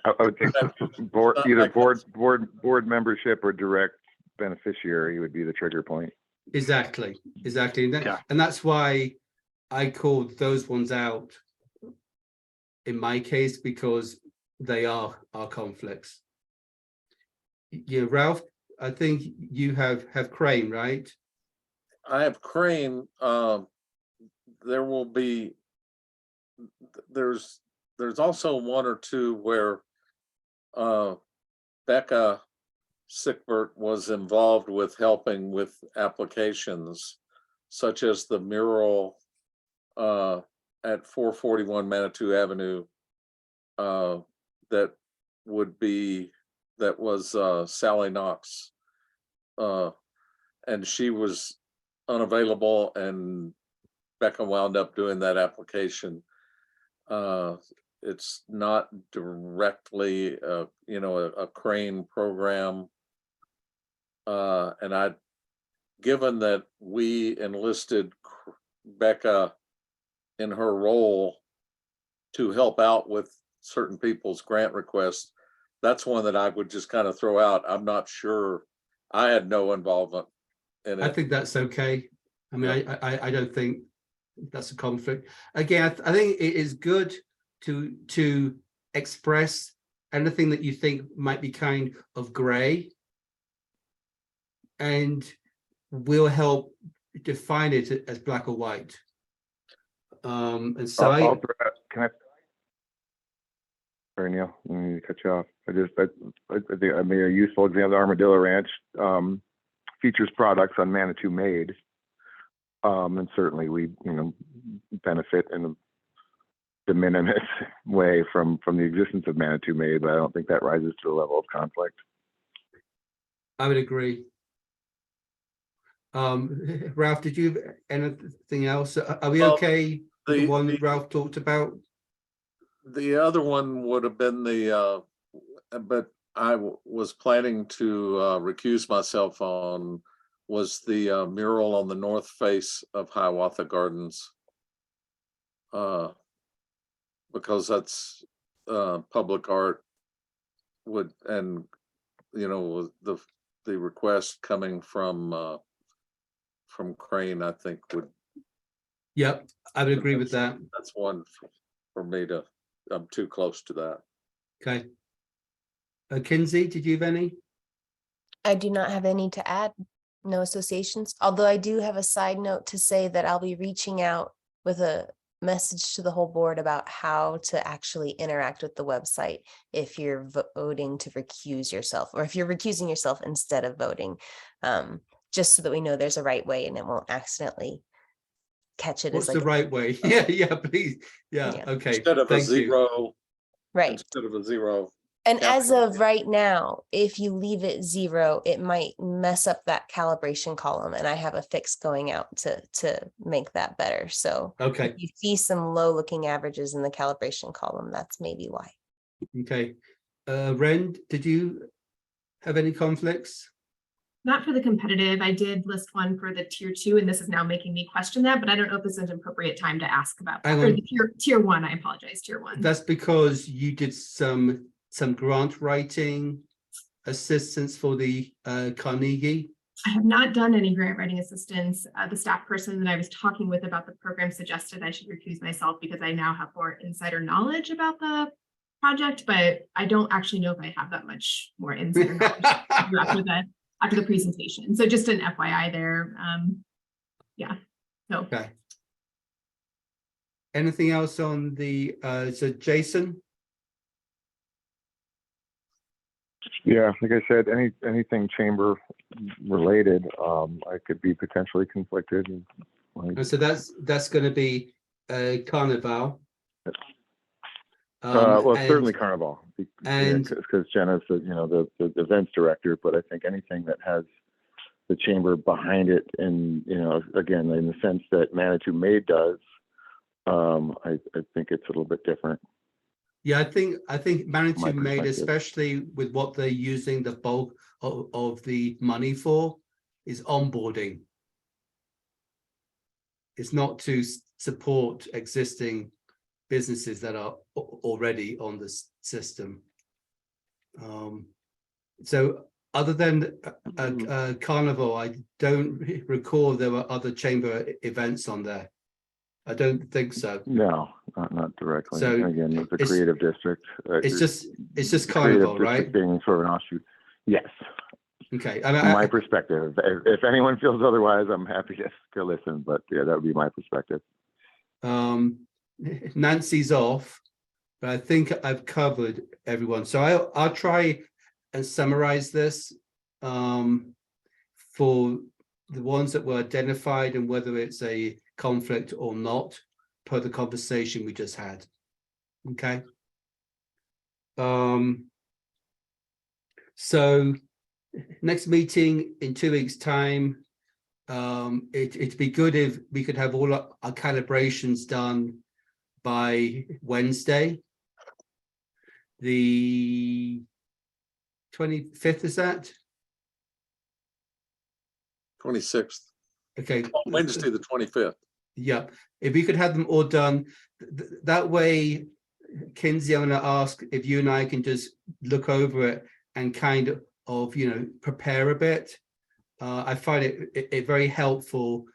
I would think either board membership or direct beneficiary would be the trigger point. Exactly. And that's why I called those ones out in my case, because they are our conflicts. Yeah, Ralph, I think you have Crane, right? I have Crane. There will be, there's also one or two where Becca Sickbert was involved with helping with applications, such as the mural at 441 Manitou Avenue that was Sally Knox, and she was unavailable, and Becca wound up doing that application. It's not directly a Crane program, and given that we enlisted Becca in her role to help out with certain people's grant requests, that's one that I would just kind of throw out. I'm not sure. I had no involvement in it. I think that's okay. I mean, I don't think that's a conflict. Again, I think it is good to express anything that you think might be kind of gray, and we'll help define it as black or white. And so Sorry, Neil, I didn't mean to cut you off. I think I made a useful example. Armadillo Ranch features products on Manitou Made, and certainly we benefit in a de minimis way from the existence of Manitou Made, but I don't think that rises to the level of conflict. I would agree. Ralph, did you have anything else? Are we okay with the one Ralph talked about? The other one would have been but I was planning to recuse myself on, was the mural on the north face of Hiawatha Gardens, because that's public art and the request coming from Crane, I think would. Yep, I would agree with that. That's one for me to. I'm too close to that. Okay. Kinsey, did you have any? I do not have any to add. No associations, although I do have a side note to say that I'll be reaching out with a message to the whole board about how to actually interact with the website if you're voting to recuse yourself, or if you're recusing yourself instead of voting, just so that we know there's a right way and it won't accidentally catch it. What's as the right way? Yeah, please. Yeah, okay. Instead of a zero, Right. instead of a zero. And as caption. of right now, if you leave it 0, it might mess up that calibration column, and I have a fix going out to make that better. So if Okay, you see some low looking averages in the calibration column, that's maybe why. okay. Ren, did you have any conflicts? Not for the competitive. I did list one for the tier 2, and this is now making me question that, but I don't know if this is an appropriate time to ask about that. Hang Or on. the tier 1, I apologize, tier 1. That's because you did some grant writing assistance for the Carnegie. I have not done any grant writing assistance. The staff person that I was talking with about the program suggested I should recuse myself because I now have more insider knowledge about the project, but I don't actually know if I have that much more insider knowledge after the presentation. So just an FYI there. Yeah. So. Okay. Anything else on the so Jason? Yeah, like I said, anything chamber related, I could be potentially conflicted. And so that's going to be Carnival. Well, and- certainly Carnival, and- because Jenna's the events director. But I think anything that has the chamber behind it, and again, in the sense that Manitou Made does, I think it's a little bit different. Yeah, I think Manitou My Made, perspective. especially with what they're using the bulk of the money for, is onboarding. It's not to support existing businesses that are already on the system. So other than Carnival, I don't recall there were other chamber events on there. I don't think so. No, not directly. So And again, it's a it's- creative district. It's just the creative Carnival, district right? being sort of an offshoot. Yes. Okay. From my perspective. If anyone feels otherwise, I'm happy to listen. But yeah, that would be my perspective. Nancy's off, but I think I've covered everyone. So I'll try and summarize this for the ones that were identified and whether it's a conflict or not per the conversation we just had. Okay. So next meeting in 2 weeks' time. It'd be good if we could have all our calibrations done by Wednesday, the 25th, is that? 26th. Okay. Wednesday, the 25th. Yeah, if we could have them all done, that way, Kinsey, I'm going to ask if you and I can just look over it and kind of prepare a bit. I find it very helpful,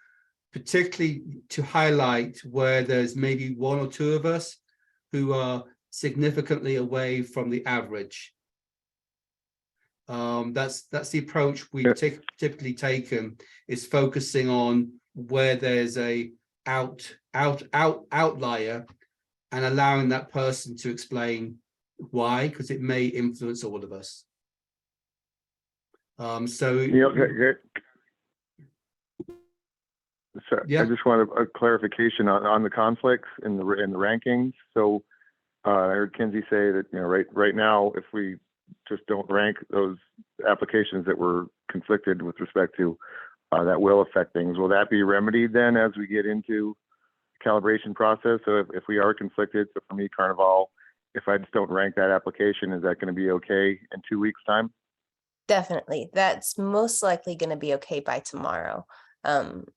particularly to highlight where there's maybe 1 or 2 of us who are significantly away from the average. That's the approach we've typically taken, is focusing on where there's a outlier and allowing that person to explain why, because it may influence all of us. So I just want a clarification on the conflicts in the rankings. So I heard Kinsey say that right now, if we just don't rank those applications that were conflicted with respect to, that will affect things. Will that be remedied then as we get into the calibration process? So if we are conflicted, so for me, Carnival, if I just don't rank that application, is that going to be okay in 2 weeks' time? Definitely. That's most likely going to be okay by tomorrow.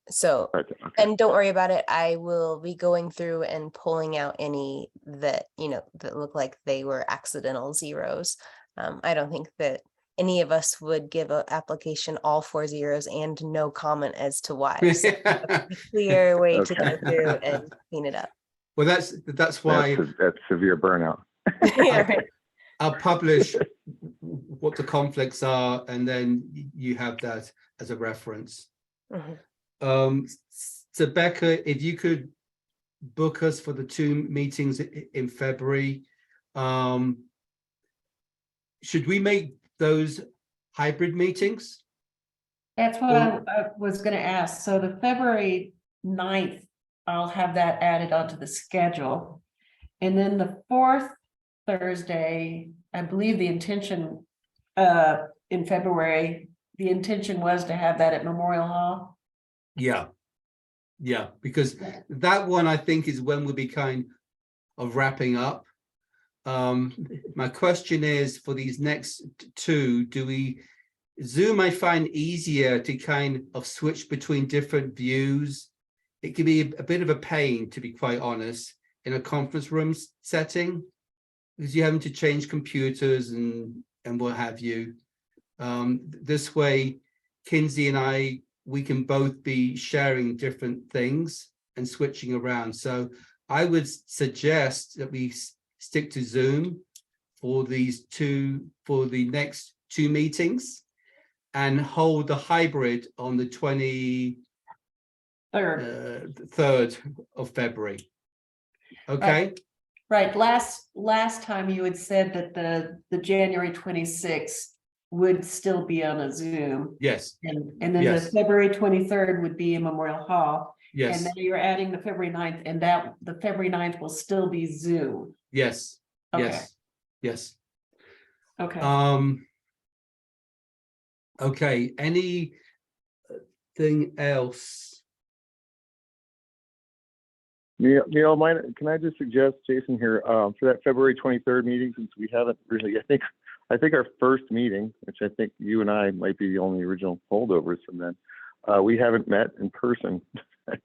So, Okay. and don't worry about it. I will be going through and pulling out any that, that look like they were accidental zeros. I don't think that any of us would give an application all 4 zeros and no comment as to why. So that's a clear way to go through and clean it up. Well, that's why that's severe burnout. Yeah, right. I'll publish what the conflicts are, and then you have that as a reference. Mhm. So Becca, if you could book us for the 2 meetings in February, should we make those hybrid meetings? That's what I was going to ask. So the February 9th, I'll have that added onto the schedule. And then the 4th, Thursday, I believe the intention in February, the intention was to have that at Memorial Hall. Yeah. Yeah, because that one I think is when we'll be kind of wrapping up. My question is for these next two, do we Zoom I find easier to kind of switch between different views. It can be a bit of a pain, to be quite honest, in a conference room setting, because you're having to change computers and what have you. This way, Kinsey and I, we can both be sharing different things and switching around. So I would suggest that we stick to Zoom for the next two meetings and hold the hybrid on the 23rd of February. Okay. Right. Last time you had said that the January 26th would still be on a Zoom. Yes. And then Yes. the February 23rd would be in Memorial Hall. Yes. And then you're adding the February 9th, and that the February 9th will still be Zoom. Yes. Okay. Yes. Yes. Okay. Okay. Anything else? Neil, can I just suggest, Jason here, for that February 23rd meeting, since we haven't really, I think our first meeting, which I think you and I might be the only original holdovers from then, we haven't met in person for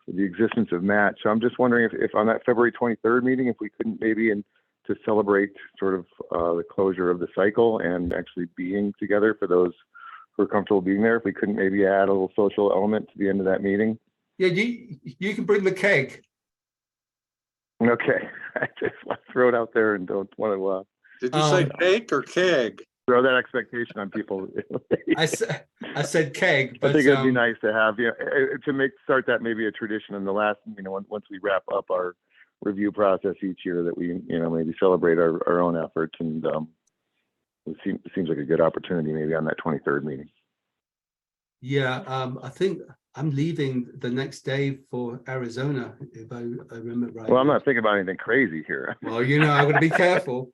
the existence of MACH. So I'm just wondering if on that February 23rd meeting, if we couldn't maybe to celebrate sort of the closure of the cycle and actually being together for those who are comfortable being there, if we couldn't maybe add a little social element to the end of that meeting. Yeah, you can bring the keg. Okay, I just want to throw it out there and don't want to. Did you say cake or keg? Throw that expectation on people. I said keg, but I think it'd be nice to have, start that maybe a tradition in the last, once we wrap up our review process each year, that we, maybe celebrate our own efforts, and it seems like a good opportunity maybe on that 23rd meeting. Yeah, I think I'm leaving the next day for Arizona, if I remember right. Well, I'm not thinking about anything crazy here. Well, I'm going to be careful.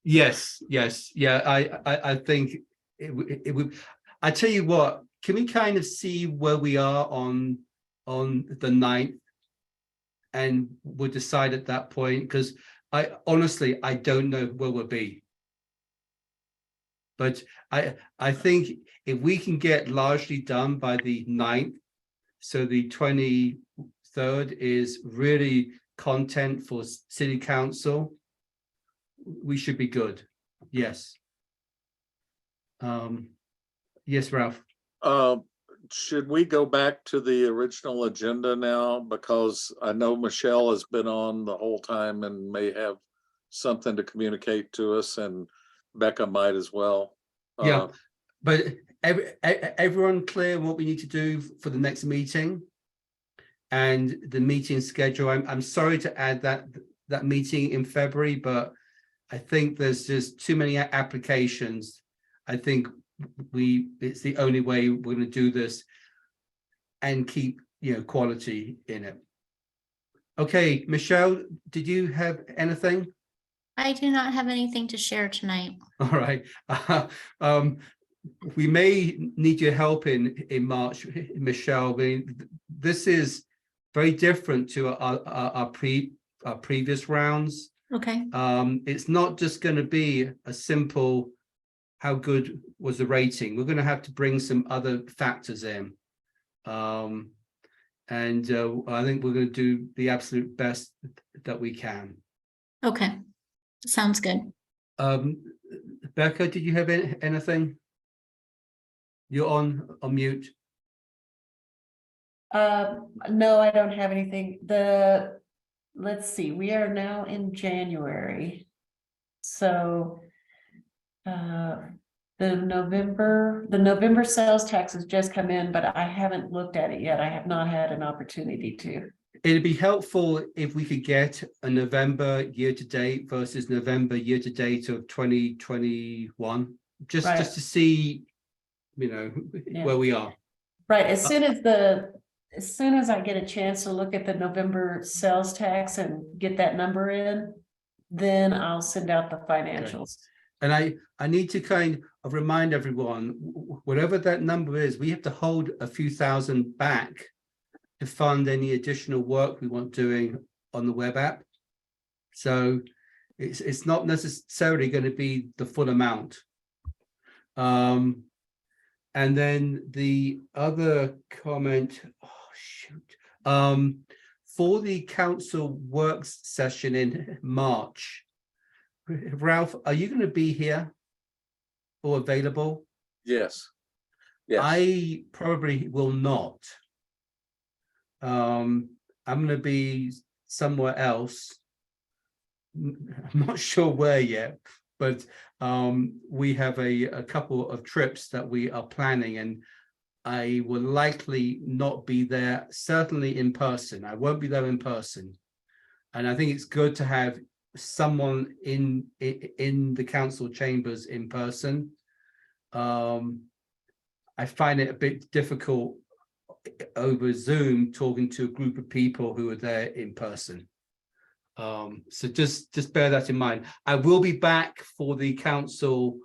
Yes, yeah. I think it would. I tell you what. Can we kind of see where we are on the 9th, and we'll decide at that point? Because I honestly don't know where we'll be. But I think if we can get largely done by the 9th, so the 23rd is really content for City Council, we should be good. Yes. Yes, Ralph. Should we go back to the original agenda now? Because I know Michelle has been on the whole time and may have something to communicate to us, and Becca might as well. Yeah, but everyone clear what we need to do for the next meeting and the meeting schedule? I'm sorry to add that meeting in February, but I think there's just too many applications. I think it's the only way we're going to do this and keep quality in it. Okay, Michelle, did you have anything? I do not have anything to share tonight. All right. We may need your help in March, Michelle. I mean, this is very different to our previous rounds. Okay. It's not just going to be a simple, how good was the rating? We're going to have to bring some other factors in. And I think we're going to do the absolute best that we can. Okay. Sounds good. Becca, did you have anything? You're on mute. No, I don't have anything. Let's see, we are now in January. So the November sales tax has just come in, but I haven't looked at it yet. I have not had an opportunity to. It'd be helpful if we could get a November year-to-date versus November year-to-date of 2021, just to see, where we are. Right. As as soon as I get a chance to look at the November sales tax and get that number in, then I'll send out the financials. And I need to kind of remind everyone, whatever that number is, we have to hold a few thousand back to fund any additional work we want doing on the web app. So it's not necessarily going to be the full amount. And then the other comment, oh shoot, for the council works session in March, Ralph, are you going to be here or available? Yes. Yes. I probably will not. I'm going to be somewhere else. I'm not sure where yet, but we have a couple of trips that we are planning, and I will likely not be there, certainly in person. I won't be there in person. And I think it's good to have someone in the council chambers in person. I find it a bit difficult over Zoom talking to a group of people who are there in person. So just bear that in mind. I will be back for the council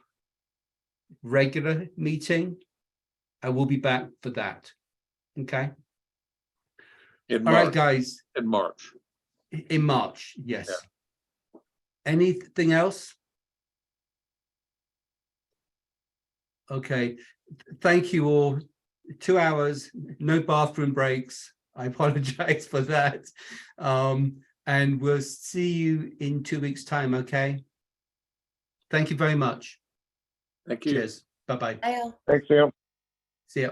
regular meeting. I will be back for that. Okay. In All March. right, guys. In March. In March, yes. Yeah. Anything else? Okay. Thank you all. 2 hours, no bathroom breaks. I apologize for that. And we'll see you in 2 weeks' time, okay? Thank you very much. Thank you. Cheers. Bye-bye. Bye all. Thanks, Sam. See ya.